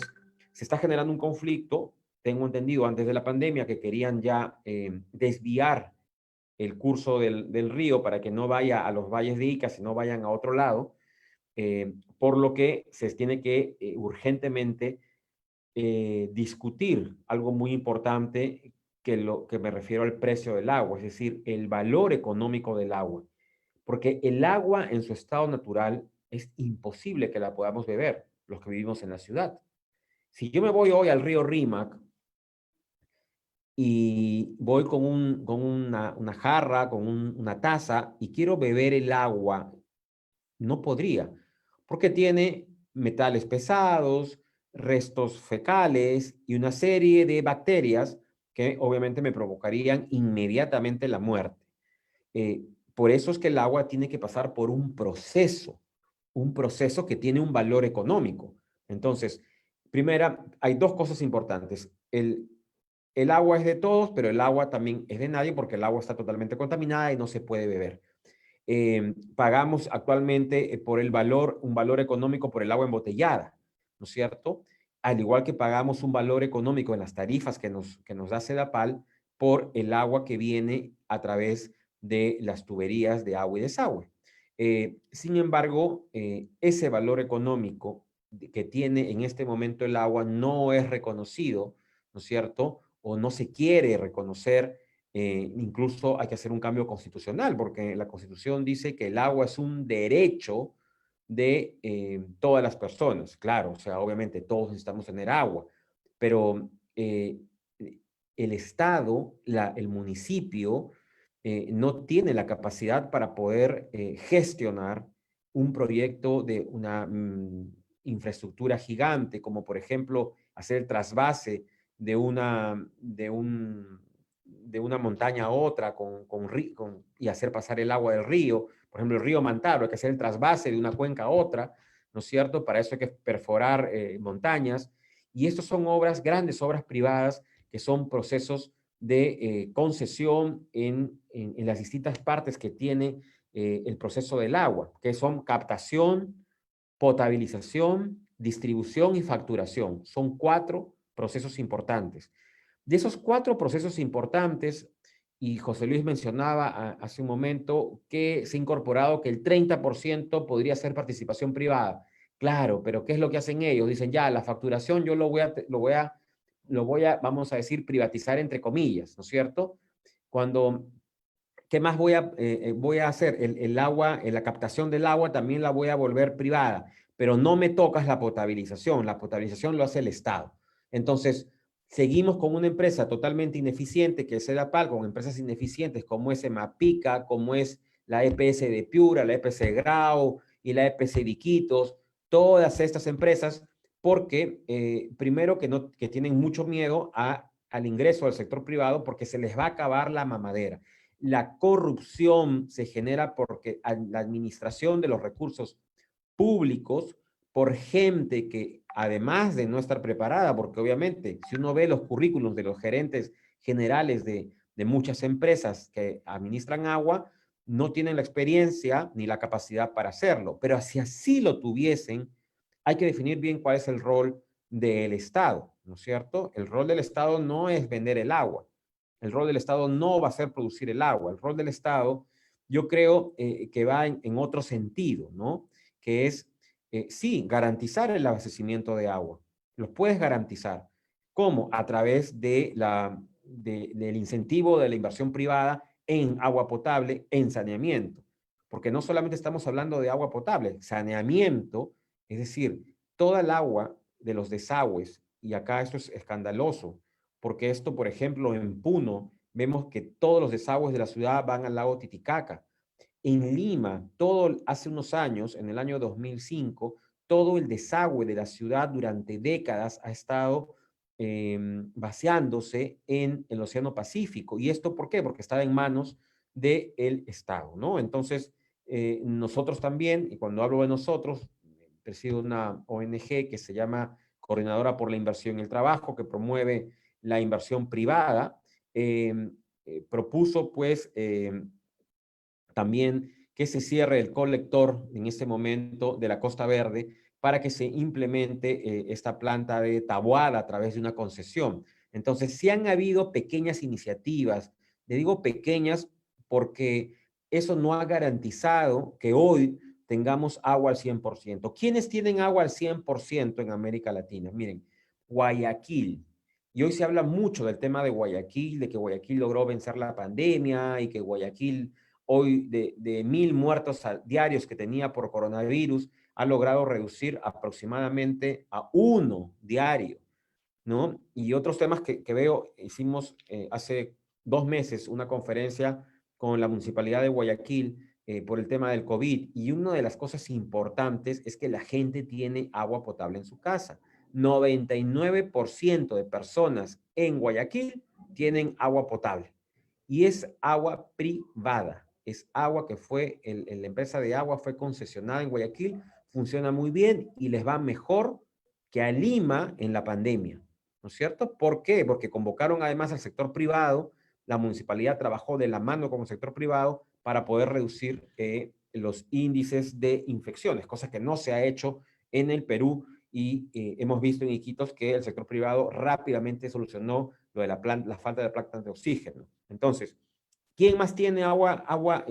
se está generando un conflicto. Tengo entendido antes de la pandemia que querían ya desviar el curso del río para que no vaya a los valles de Ica, sino vayan a otro lado, por lo que se tiene que urgentemente discutir algo muy importante, que me refiero al precio del agua, es decir, el valor económico del agua. Porque el agua en su estado natural es imposible que la podamos beber, los que vivimos en la ciudad. Si yo me voy hoy al río Rímac y voy con una jarra, con una taza y quiero beber el agua, no podría, porque tiene metales pesados, restos fecales y una serie de bacterias que obviamente me provocarían inmediatamente la muerte. Por eso es que el agua tiene que pasar por un proceso que tiene un valor económico. Entonces, primera, hay dos cosas importantes. El agua es de todos, pero el agua también es de nadie porque el agua está totalmente contaminada y no se puede beber. Pagamos actualmente por un valor económico por el agua embotellada, ¿no es cierto? Al igual que pagamos un valor económico en las tarifas que nos da Sedapal por el agua que viene a través de las tuberías de agua y desagüe. Sin embargo, ese valor económico que tiene en este momento el agua no es reconocido, ¿no es cierto? O no se quiere reconocer. Incluso hay que hacer un cambio constitucional, porque la Constitución dice que el agua es un derecho de todas las personas. Claro, o sea, obviamente todos necesitamos tener agua, pero el Estado, el municipio, no tiene la capacidad para poder gestionar un proyecto de una infraestructura gigante, como por ejemplo hacer el trasvase de una montaña a otra y hacer pasar el agua del río. Por ejemplo, el río Mantaro, hay que hacer el trasvase de una cuenca a otra, ¿no es cierto? Para eso hay que perforar montañas. Y estos son obras, grandes obras privadas, que son procesos de concesión en las distintas partes que tiene el proceso del agua, que son captación, potabilización, distribución y facturación. Son 4 procesos importantes. De esos 4 procesos importantes, y José Luis mencionaba hace un momento que se ha incorporado que el 30% podría ser participación privada. Claro, pero ¿qué es lo que hacen ellos? Dicen, ya, la facturación yo lo voy a, vamos a decir, privatizar entre comillas, ¿no es cierto? Cuando, ¿qué más voy a hacer? El agua, la captación del agua también la voy a volver privada, pero no me tocas la potabilización lo hace el Estado. Entonces, seguimos con una empresa totalmente ineficiente, que es EDAPAL, con empresas ineficientes como es Emapica, como es la EPS de Piura, la EPS de Grau y la EPS de Iquitos, todas estas empresas, porque primero que tienen mucho miedo al ingreso del sector privado porque se les va a acabar la mamadera. La corrupción se genera porque la administración de los recursos públicos por gente que, además de no estar preparada, porque obviamente si uno ve los currículums de los gerentes generales de muchas empresas que administran agua, no tienen la experiencia ni la capacidad para hacerlo. Pero si así lo tuviesen, hay que definir bien cuál es el rol del Estado, ¿no es cierto? El rol del Estado no es vender el agua. El rol del Estado no va a ser producir el agua. El rol del Estado, yo creo que va en otro sentido, ¿no? Que es, sí, garantizar el abastecimiento de agua. Los puedes garantizar. ¿Cómo? A través del incentivo de la inversión privada en agua potable, en saneamiento. Porque no solamente estamos hablando de agua potable, saneamiento, es decir, toda el agua de los desagües, y acá esto es escandaloso, porque esto, por ejemplo, en Puno, vemos que todos los desagües de la ciudad van al lago Titicaca. En Lima, hace unos años, en el año 2005, todo el desagüe de la ciudad durante décadas ha estado vaciándose en el Océano Pacífico. ¿Y esto por qué? Porque estaba en manos del Estado, ¿no? Entonces, nosotros también, y cuando hablo de nosotros, presido una ONG que se llama Coordinadora por la Inversión y el Trabajo, que promueve la inversión privada, propuso pues también que se cierre el colector en este momento de la Costa Verde para que se implemente esta planta de Taboada a través de una concesión. Entonces, sí han habido pequeñas iniciativas, le digo pequeñas porque eso no ha garantizado que hoy tengamos agua al 100%. ¿Quiénes tienen agua al 100% en América Latina? Miren, Guayaquil. Y hoy se habla mucho del tema de Guayaquil, de que Guayaquil logró vencer la pandemia y que Guayaquil hoy de 1,000 muertos diarios que tenía por coronavirus, ha logrado reducir aproximadamente a 1 diario, ¿no? Y otros temas que veo, hicimos hace 2 meses una conferencia con la Municipalidad de Guayaquil por el tema del COVID, y una de las cosas importantes es que la gente tiene agua potable en su casa. 99% de personas en Guayaquil tienen agua potable y es agua privada. Es agua que la empresa de agua fue concesionada en Guayaquil, funciona muy bien y les va mejor que a Lima en la pandemia, ¿no es cierto? ¿Por qué? Porque convocaron además al sector privado, la municipalidad trabajó de la mano con el sector privado para poder reducir los índices de infecciones, cosa que no se ha hecho en el Perú, y hemos visto en Iquitos que el sector privado rápidamente solucionó lo de la falta de plantas de oxígeno. Entonces, ¿quién más tiene agua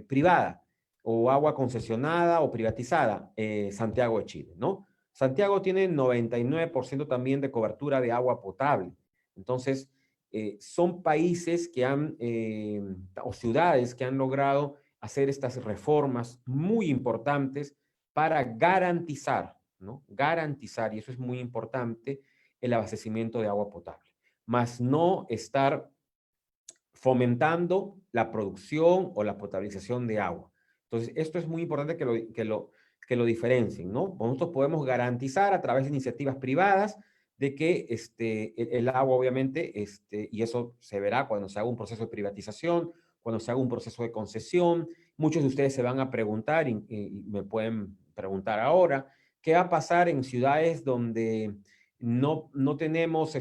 privada o agua concesionada o privatizada? Santiago de Chile, ¿no? Santiago tiene 99% también de cobertura de agua potable. Entonces, son países que o ciudades que han logrado hacer estas reformas muy importantes para garantizar, ¿no? Garantizar, y eso es muy importante, el abastecimiento de agua potable. más no estar fomentando la producción o la potabilización de agua. Entonces, esto es muy importante que lo diferencien, ¿no? Nosotros podemos garantizar a través de iniciativas privadas de que el agua, obviamente, y eso se verá cuando se haga un proceso de privatización, cuando se haga un proceso de concesión. Muchos de ustedes se van a preguntar, y me pueden preguntar ahora, ¿qué va a pasar en ciudades donde no tenemos,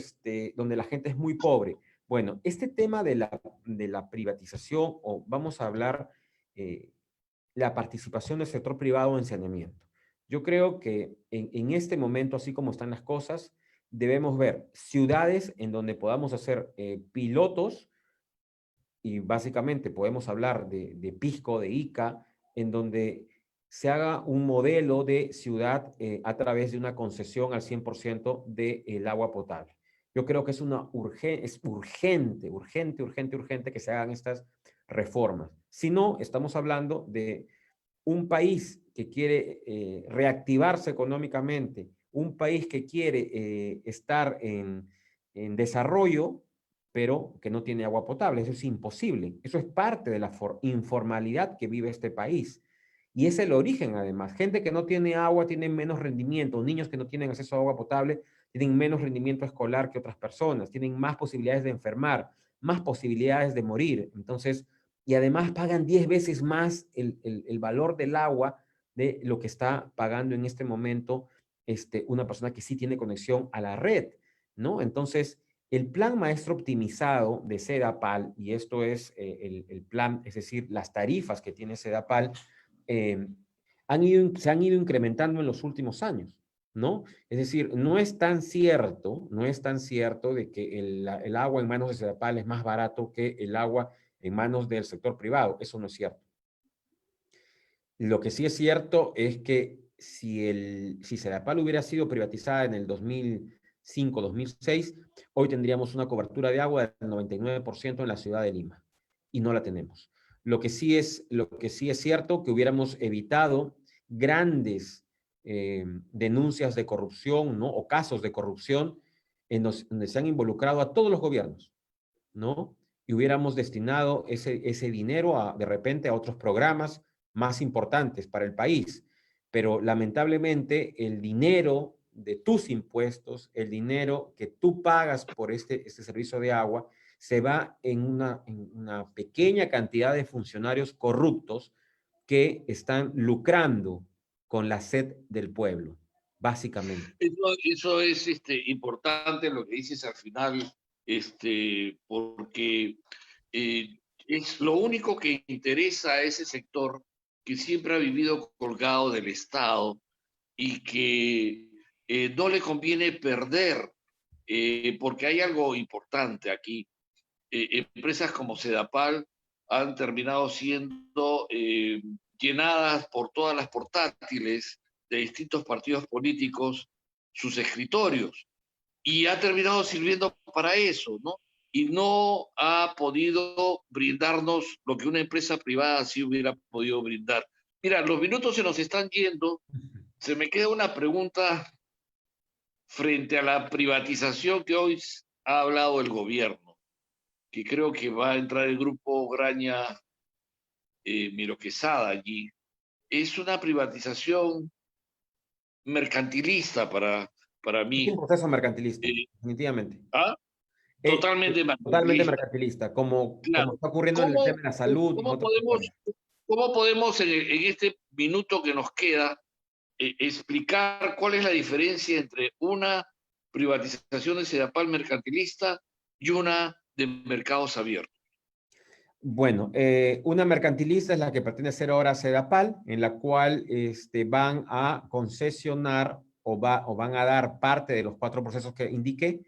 donde la gente es muy pobre? Bueno, este tema de la privatización, o vamos a hablar la participación del sector privado en saneamiento. Yo creo que en este momento, así como están las cosas, debemos ver ciudades en donde podamos hacer pilotos, y básicamente podemos hablar de Pisco, de Ica, en donde se haga un modelo de ciudad a través de una concesión al 100% del agua potable. Yo creo que es urgente que se hagan estas reformas. Si no, estamos hablando de un país que quiere reactivarse económicamente, un país que quiere estar en desarrollo, pero que no tiene agua potable. Eso es imposible. Eso es parte de la informalidad que vive este país. Y es el origen, además. Gente que no tiene agua tiene menos rendimiento. Niños que no tienen acceso a agua potable tienen menos rendimiento escolar que otras personas. Tienen más posibilidades de enfermar, más posibilidades de morir. Entonces, y además pagan 10 veces más el valor del agua de lo que está pagando en este momento una persona que sí tiene conexión a la red, ¿no? Entonces, el plan maestro optimizado de Sedapal, y esto es el plan, es decir, las tarifas que tiene Sedapal, se han ido incrementando en los últimos años, ¿no? Es decir, no es tan cierto de que el agua en manos de Sedapal es más barato que el agua en manos del sector privado. Eso no es cierto. Lo que sí es cierto es que si Sedapal hubiera sido privatizada en el 2005, 2006, hoy tendríamos una cobertura de agua del 99% en la ciudad de Lima, y no la tenemos. Lo que sí es cierto que hubiéramos evitado grandes denuncias de corrupción, ¿no? O casos de corrupción donde se han involucrado a todos los gobiernos, ¿no? Y hubiéramos destinado ese dinero de repente a otros programas más importantes para el país. Pero lamentablemente el dinero de tus impuestos, el dinero que tú pagas por este servicio de agua, se va en una pequeña cantidad de funcionarios corruptos que están lucrando con la sed del pueblo, básicamente. Eso es importante lo que dices al final, porque es lo único que interesa a ese sector que siempre ha vivido colgado del Estado y que no le conviene perder, porque hay algo importante aquí. Empresas como Sedapal han terminado siendo llenadas por todas las portátiles de distintos partidos políticos sus escritorios, y ha terminado sirviendo para eso, ¿no? Y no ha podido brindarnos lo que una empresa privada sí hubiera podido brindar. Mira, los minutos se nos están yendo. Se me queda una pregunta frente a la privatización que hoy ha hablado el gobierno, que creo que va a entrar el grupo Graña Miro Quesada allí. Es una privatización mercantilista para Es un mí. proceso mercantilista, Eh, definitivamente. ¿Ah? Es Totalmente totalmente mercantilista. mercantilista, como Claro. está ocurriendo en el tema de la salud y en Cómo otros podemos, sectores. cómo podemos en este minuto que nos queda explicar cuál es la diferencia entre una privatización de Sedapal mercantilista y una de mercados abiertos? Bueno, una mercantilista es la que pertenece ahora a Sedapal, en la cual van a concesionar o van a dar parte de los 4 procesos que indiqué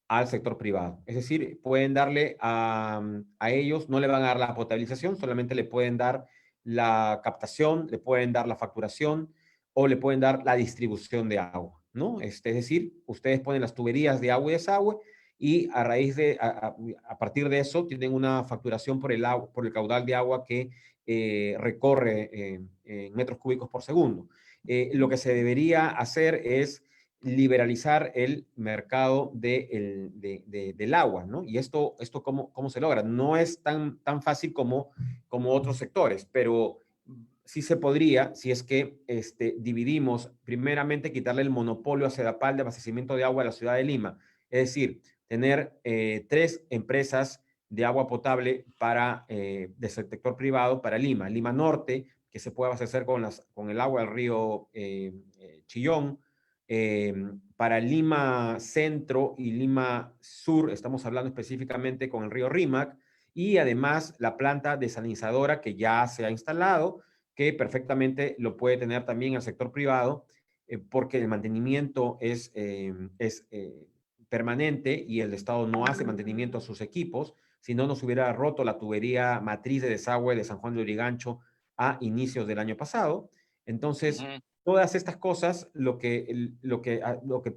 al sector privado. Es decir, pueden darle a ellos, no le van a dar la potabilización, solamente le pueden dar la captación, le pueden dar la facturación o le pueden dar la distribución de agua, ¿no? Es decir, ustedes ponen las tuberías de agua y desagüe y a raíz de, a partir de eso, tienen una facturación por el agua, por el caudal de agua que recorre en metros cúbicos por segundo. Lo que se debería hacer es liberalizar el mercado del agua, ¿no? Y esto ¿cómo se logra? No es tan fácil como otros sectores, pero sí se podría, si es que dividimos, primeramente quitarle el monopolio a Sedapal de abastecimiento de agua a la ciudad de Lima. Es decir, tener 3 empresas de agua potable del sector privado para Lima. Lima Norte, que se puede abastecer con el agua del río Chillón. Para Lima Centro y Lima Sur, estamos hablando específicamente con el río Rímac, y además la planta desalinizadora que ya se ha instalado, que perfectamente lo puede tener también el sector privado, porque el mantenimiento es permanente y el Estado no hace mantenimiento a sus equipos, si no nos hubiera roto la tubería matriz de desagüe de San Juan de Lurigancho a inicios del año pasado. Entonces, todas estas cosas, lo que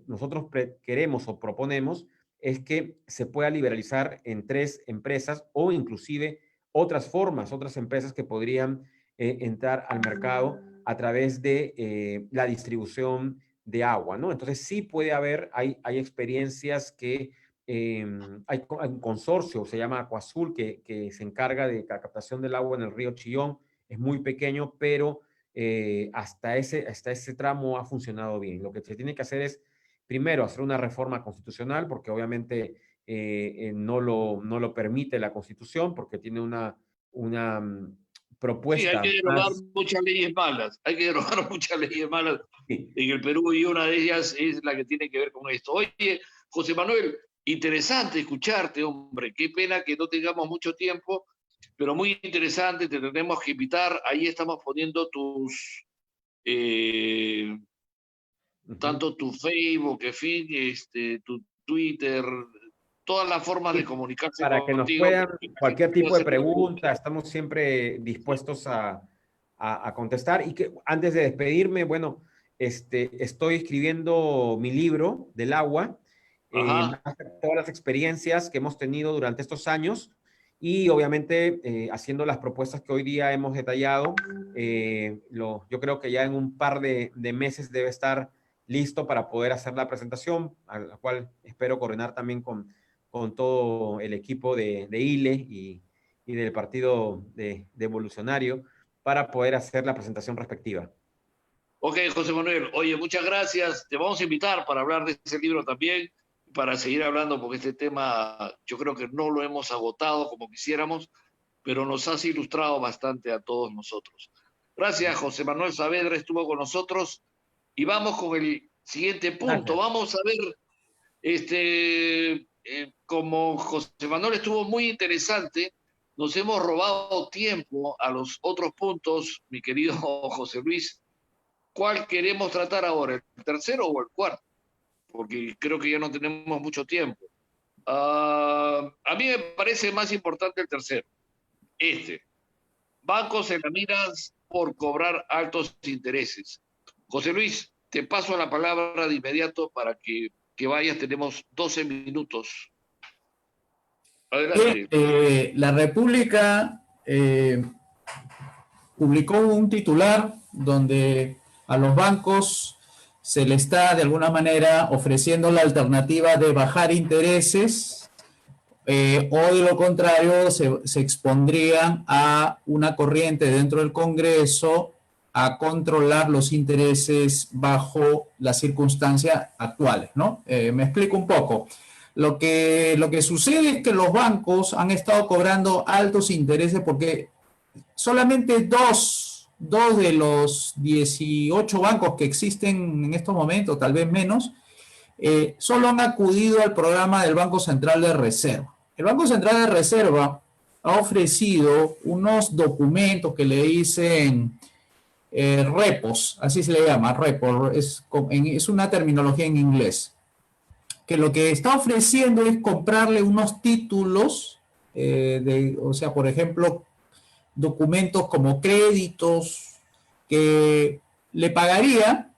nosotros queremos o proponemos es que se pueda liberalizar en 3 empresas o inclusive otras formas, otras empresas que podrían entrar al mercado a través de la distribución de agua, ¿no? Entonces sí puede haber, hay experiencias que hay un consorcio, se llama Acuazul, que se encarga de la captación del agua en el río Chillón. Es muy pequeño, pero hasta ese tramo ha funcionado bien. Lo que se tiene que hacer es, primero, hacer una reforma constitucional, porque obviamente no lo permite la Constitución, porque tiene una propuesta. Sí, hay que derogar muchas leyes malas. Hay que derogar muchas leyes malas en el Perú, y una de ellas es la que tiene que ver con esto. Oye, José Manuel, interesante escucharte, hombre. Qué pena que no tengamos mucho tiempo, pero muy interesante. Te tenemos que invitar. Ahí estamos poniendo tanto tu Facebook, en fin, tu Twitter, todas las formas de comunicarse para que nos puedan, cualquier tipo de pregunta, estamos siempre dispuestos a contestar. Y que antes de despedirme, bueno, estoy escribiendo mi libro del agua, todas las experiencias que hemos tenido durante estos años, y obviamente haciendo las propuestas que hoy día hemos detallado. Yo creo que ya en un par de meses debe estar listo para poder hacer la presentación, a la cual espero coordinar también con todo el equipo de ILE y del Partido de Evolucionario, para poder hacer la presentación respectiva. Ok, José Manuel. Oye, muchas gracias. Te vamos a invitar para hablar de ese libro también, para seguir hablando, porque este tema yo creo que no lo hemos agotado como quisiéramos, pero nos has ilustrado bastante a todos nosotros. Gracias, José Manuel Saavedra estuvo con nosotros, y vamos con el siguiente punto. Vamos a ver, como José Manuel estuvo muy interesante, nos hemos robado tiempo a los otros puntos, mi querido José Luis. ¿Cuál queremos tratar ahora, el tercero o el cuarto? Porque creo que ya no tenemos mucho tiempo. A mí me parece más importante el tercero. Bancos en la miras por cobrar altos intereses. José Luis, te paso la palabra de inmediato para que vayas. Tenemos 12 minutos. Adelante. La República publicó un titular donde a los bancos se le está de alguna manera ofreciendo la alternativa de bajar intereses, o de lo contrario se expondrían a una corriente dentro del Congreso a controlar los intereses bajo las circunstancias actuales, ¿no? Me explico un poco. Lo que sucede es que los bancos han estado cobrando altos intereses porque solamente dos de los 18 bancos que existen en estos momentos, tal vez menos, solo han acudido al programa del Banco Central de Reserva. El Banco Central de Reserva ha ofrecido unos documentos que le dicen repos, así se le llama, repo, es una terminología en inglés, que lo que está ofreciendo es comprarle unos títulos, o sea, por ejemplo, documentos como créditos, que le pagaría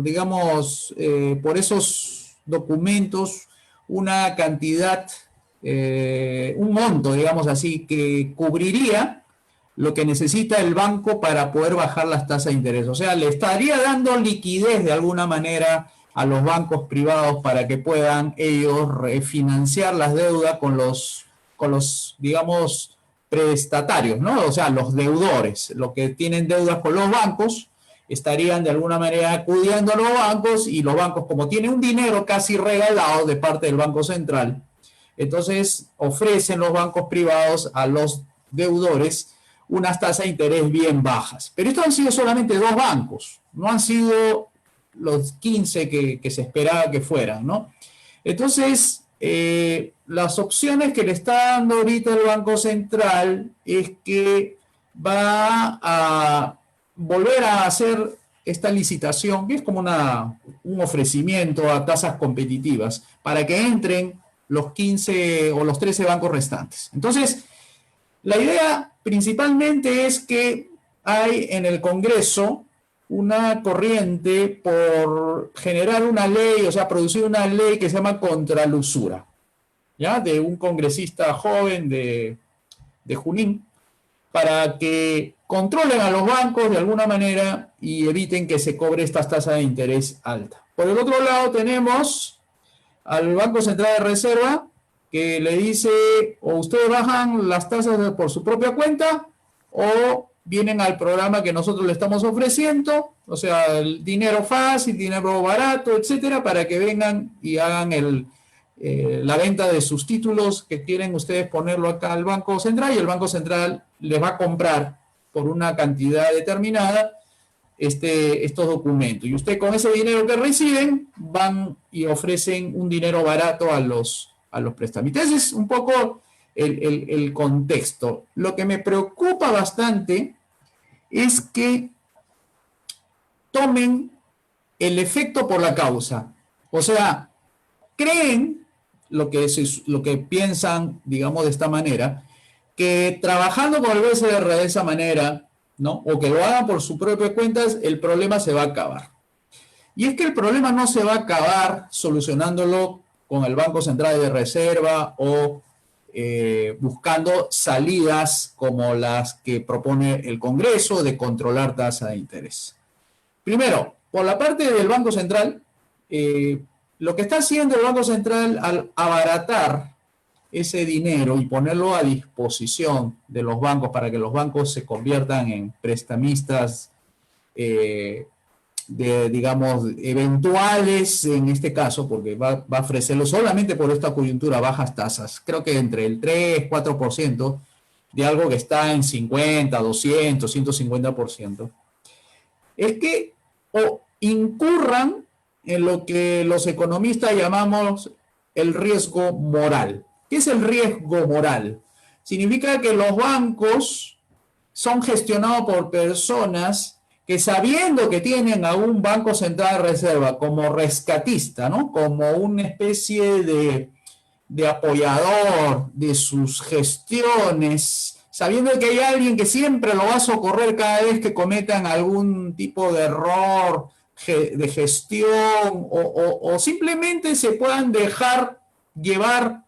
digamos, por esos documentos una cantidad, un monto, digamos así, que cubriría lo que necesita el banco para poder bajar las tasas de interés. O sea, le estaría dando liquidez de alguna manera a los bancos privados para que puedan ellos refinanciar las deudas con los, digamos, prestatarios, ¿no? O sea, los deudores, los que tienen deudas con los bancos, estarían de alguna manera acudiendo a los bancos, y los bancos, como tienen un dinero casi regalado de parte del Banco Central, entonces ofrecen los bancos privados a los deudores unas tasas de interés bien bajas. Pero estos han sido solamente 2 bancos, no han sido los 15 que se esperaba que fueran, ¿no? Entonces, las opciones que le está dando ahorita el Banco Central es que va a volver a hacer esta licitación, que es como un ofrecimiento a tasas competitivas, para que entren los 15 o los 13 bancos restantes. Entonces, la idea principalmente es que hay en el Congreso una corriente por generar una ley, o sea, producir una ley que se llama contra la usura, ¿ya? De un congresista joven de Junín, para que controlen a los bancos de alguna manera y eviten que se cobre estas tasas de interés altas. Por el otro lado tenemos al Banco Central de Reserva, que le dice: o ustedes bajan las tasas por su propia cuenta, o vienen al programa que nosotros le estamos ofreciendo, o sea, el dinero fácil, dinero barato, etcétera, para que vengan y hagan la venta de sus títulos que quieren ustedes ponerlo acá al Banco Central, y el Banco Central les va a comprar por una cantidad determinada estos documentos. Y usted, con ese dinero que reciben, van y ofrecen un dinero barato a los prestamistas. Ese es un poco el contexto. Lo que me preocupa bastante es que tomen el efecto por la causa. O sea, creen lo que piensan, digamos, de esta manera, que trabajando con el BCR de esa manera, ¿no? O que lo hagan por su propia cuenta, el problema se va a acabar. Y es que el problema no se va a acabar solucionándolo con el Banco Central de Reserva o buscando salidas como las que propone el Congreso de controlar tasa de interés. Primero, por la parte del Banco Central, lo que está haciendo el Banco Central al abaratar ese dinero y ponerlo a disposición de los bancos para que los bancos se conviertan en prestamistas digamos, eventuales en este caso, porque va a ofrecerlo solamente por esta coyuntura bajas tasas, creo que entre el 3, 4% de algo que está en 50, 200, 150%, es que incurran en lo que los economistas llamamos el riesgo moral. ¿Qué es el riesgo moral? Significa que los bancos son gestionados por personas que, sabiendo que tienen a un Banco Central de Reserva como rescatista, ¿no? Como una especie de apoyador de sus gestiones, sabiendo que hay alguien que siempre lo va a socorrer cada vez que cometan algún tipo de error de gestión, o simplemente se puedan dejar llevar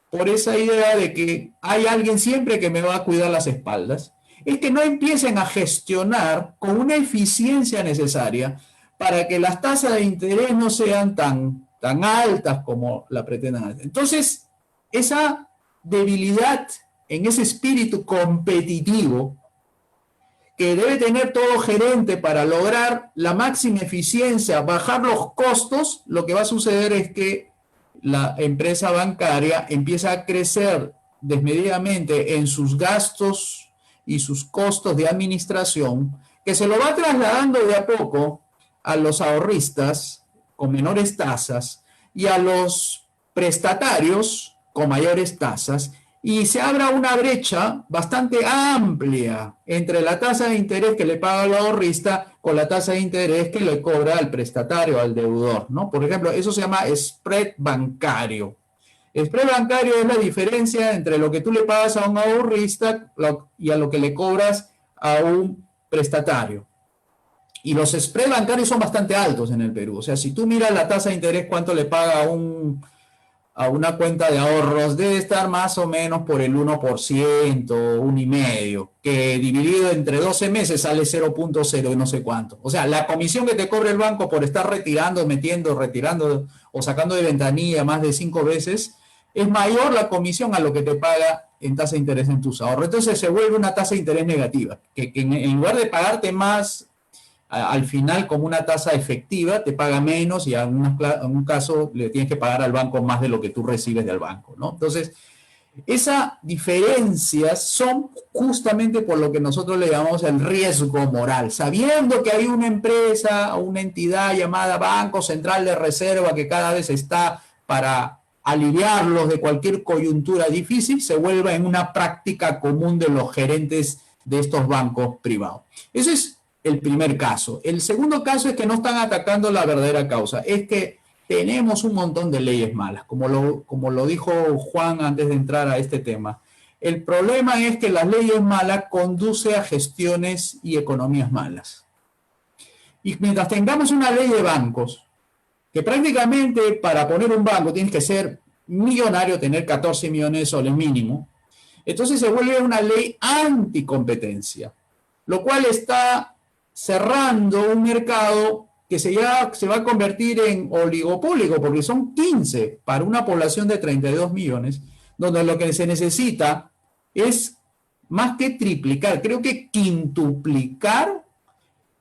por esa idea de que hay alguien siempre que me va a cuidar las espaldas, es que no empiecen a gestionar con una eficiencia necesaria para que las tasas de interés no sean tan altas como la pretendan. Entonces, esa debilidad en ese espíritu competitivo que debe tener todo gerente para lograr la máxima eficiencia, bajar los costos, lo que va a suceder es que la empresa bancaria empieza a crecer desmedidamente en sus gastos y sus costos de administración, que se lo va trasladando de a poco a los ahorristas con menores tasas y a los prestatarios con mayores tasas, y se abra una brecha bastante amplia entre la tasa de interés que le paga el ahorrista con la tasa de interés que le cobra al prestatario, al deudor, ¿no? Por ejemplo, eso se llama spread bancario. Spread bancario es la diferencia entre lo que tú le pagas a un ahorrista y a lo que le cobras a un prestatario. Y los spread bancarios son bastante altos en el Perú. O sea, si tú miras la tasa de interés, cuánto le paga a una cuenta de ahorros debe estar más o menos por el 1%, 1,5%, que dividido entre 12 meses sale 0,0 y no sé cuánto. O sea, la comisión que te cobra el banco por estar retirando, metiendo, retirando o sacando de ventanilla más de 5 veces, es mayor la comisión a lo que te paga en tasa de interés en tus ahorros. Entonces se vuelve una tasa de interés negativa, que en lugar de pagarte más al final como una tasa efectiva te paga menos y en un caso le tienes que pagar al banco más de lo que tú recibes del banco, ¿no? Entonces, esas diferencias son justamente por lo que nosotros le llamamos el riesgo moral. Sabiendo que hay una empresa o una entidad llamada Banco Central de Reserva que cada vez está para aliviarlos de cualquier coyuntura difícil, se vuelva en una práctica común de los gerentes de estos bancos privados. Eso es el primer caso. El segundo caso es que no están atacando la verdadera causa. Es que tenemos un montón de leyes malas, como lo dijo Juan antes de entrar a este tema. El problema es que las leyes malas conducen a gestiones y economías malas. Y mientras tengamos una ley de bancos, que prácticamente para poner un banco tienes que ser millonario, tener 14 millones de soles mínimo, entonces se vuelve una ley anticompetencia, lo cual está cerrando un mercado que se va a convertir en oligopólico, porque son 15 para una población de 32 millones, donde lo que se necesita es más que triplicar, creo que quintuplicar,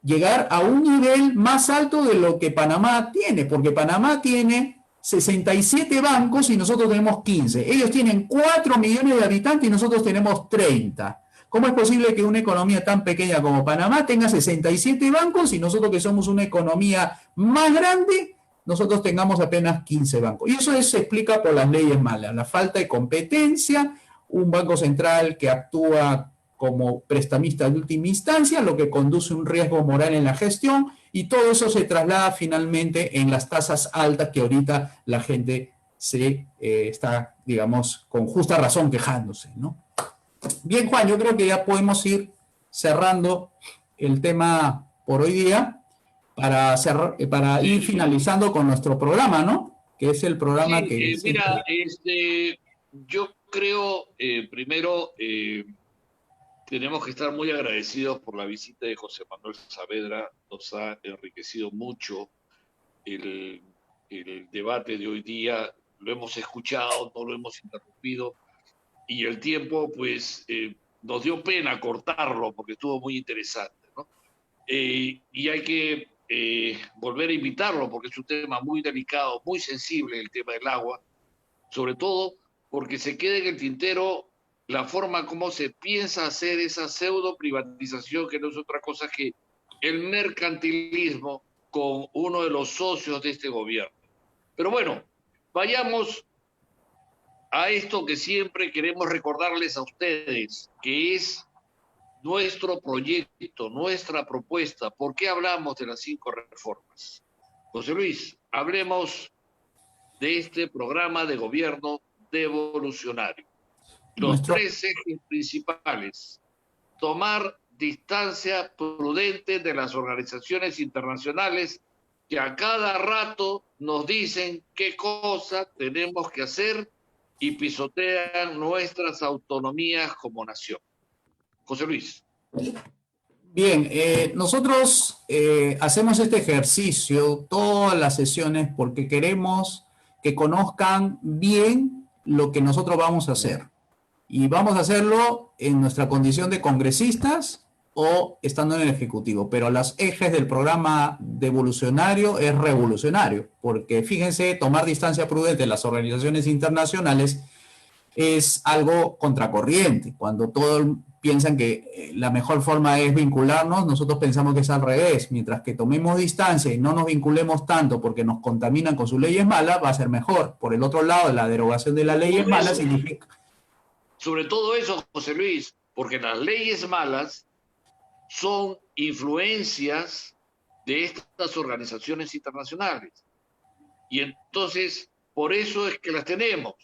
llegar a un nivel más alto de lo que Panamá tiene, porque Panamá tiene 67 bancos y nosotros tenemos 15. Ellos tienen 4 millones de habitantes y nosotros tenemos 30. ¿Cómo es posible que una economía tan pequeña como Panamá tenga 67 bancos y nosotros que somos una economía más grande, nosotros tengamos apenas 15 bancos? Y eso se explica por las leyes malas, la falta de competencia, un banco central que actúa como prestamista de última instancia, lo que conduce a un riesgo moral en la gestión, y todo eso se traslada finalmente en las tasas altas que ahorita la gente está, digamos, con justa razón quejándose, ¿no? Bien, Juan, yo creo que ya podemos ir cerrando el tema por hoy día para ir finalizando con nuestro programa, ¿no? Que es el programa que... Mira, yo creo, primero, tenemos que estar muy agradecidos por la visita de José Manuel Saavedra. Nos ha enriquecido mucho el debate de hoy día. Lo hemos escuchado, no lo hemos interrumpido. Y el tiempo, pues, nos dio pena cortarlo porque estuvo muy interesante, ¿no? Y hay que volver a invitarlo porque es un tema muy delicado, muy sensible, el tema del agua, sobre todo porque se queda en el tintero la forma como se piensa hacer esa pseudo privatización, que no es otra cosa que el mercantilismo con uno de los socios de este gobierno. Pero bueno, vayamos a esto que siempre queremos recordarles a ustedes, que es nuestro proyecto, nuestra propuesta. ¿Por qué hablamos de las 5 reformas? José Luis, hablemos de este programa de gobierno devolucionario. Los 3 ejes principales: tomar distancia prudente de las organizaciones internacionales que a cada rato nos dicen qué cosa tenemos que hacer y pisotean nuestras autonomías como nación. José Luis. Bien, nosotros hacemos este ejercicio todas las sesiones porque queremos que conozcan bien lo que nosotros vamos a hacer. Y vamos a hacerlo en nuestra condición de congresistas o estando en el Ejecutivo. Pero los ejes del programa devolucionario es revolucionario, porque fíjense, tomar distancia prudente de las organizaciones internacionales es algo contracorriente. Cuando todos piensan que la mejor forma es vincularnos, nosotros pensamos que es al revés. Mientras que tomemos distancia y no nos vinculemos tanto porque nos contaminan con sus leyes malas, va a ser mejor. Por el otro lado, la derogación de las leyes malas significa... Sobre todo eso, José Luis, porque las leyes malas son influencias de estas organizaciones internacionales. Y entonces, por eso es que las tenemos.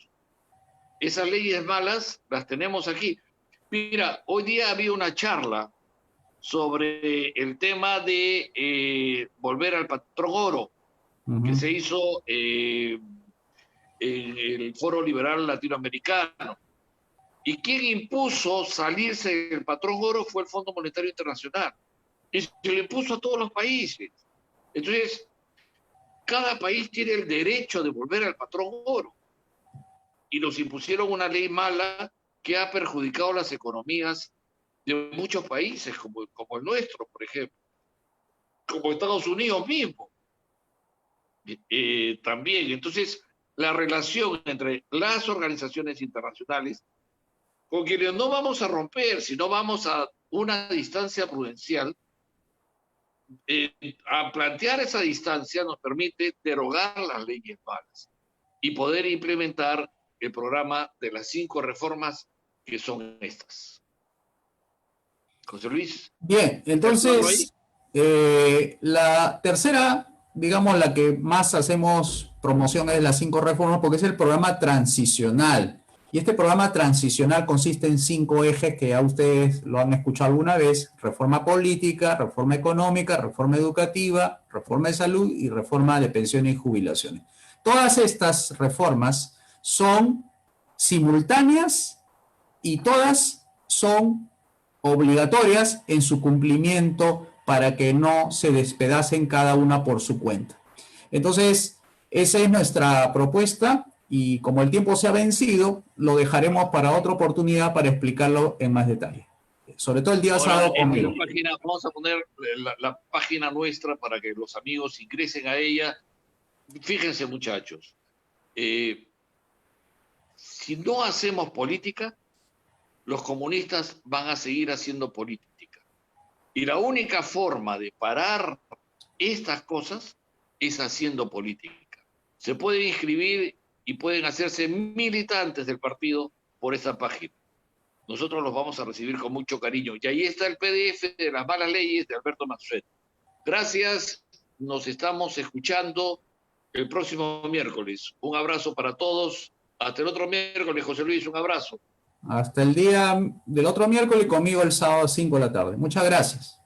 Esas leyes malas las tenemos aquí. Mira, hoy día había una charla sobre el tema de volver al patrón oro, que se hizo en el Foro Liberal Latinoamericano. ¿Y quien impuso salirse del patrón oro? Fue el Fondo Monetario Internacional. Y se lo impuso a todos los países. Entonces, cada país tiene el derecho de volver al patrón oro. Y nos impusieron una ley mala que ha perjudicado las economías de muchos países, como el nuestro, por ejemplo, como Estados Unidos mismo. También, entonces, la relación entre las organizaciones internacionales, con quienes no vamos a romper, sino vamos a una distancia prudencial, a plantear esa distancia nos permite derogar las leyes malas y poder implementar el programa de las 5 reformas que son estas. José Luis. Bien, entonces, la tercera, digamos, la que más hacemos promoción es las 5 reformas, porque es el programa transicional. Y este programa transicional consiste en 5 ejes que ya ustedes lo han escuchado alguna vez: reforma política, reforma económica, reforma educativa, reforma de salud y reforma de pensiones y jubilaciones. Todas estas reformas son simultáneas y todas son obligatorias en su cumplimiento para que no se despedacen cada una por su cuenta. Entonces, esa es nuestra propuesta y como el tiempo se ha vencido, lo dejaremos para otra oportunidad para explicarlo en más detalle. Sobre todo el día sábado conmigo. Vamos a poner la página nuestra para que los amigos ingresen a ella. Fíjense, muchachos, si no hacemos política, los comunistas van a seguir haciendo política. Y la única forma de parar estas cosas es haciendo política. Se pueden inscribir y pueden hacerse militantes del partido por esa página. Nosotros los vamos a recibir con mucho cariño. Y ahí está el PDF de las malas leyes de Alberto Mansueto. Gracias, nos estamos escuchando el próximo miércoles. Un abrazo para todos. Hasta el otro miércoles, José Luis, un abrazo. Hasta el día del otro miércoles, conmigo el sábado a 5 de la tarde. Muchas gracias.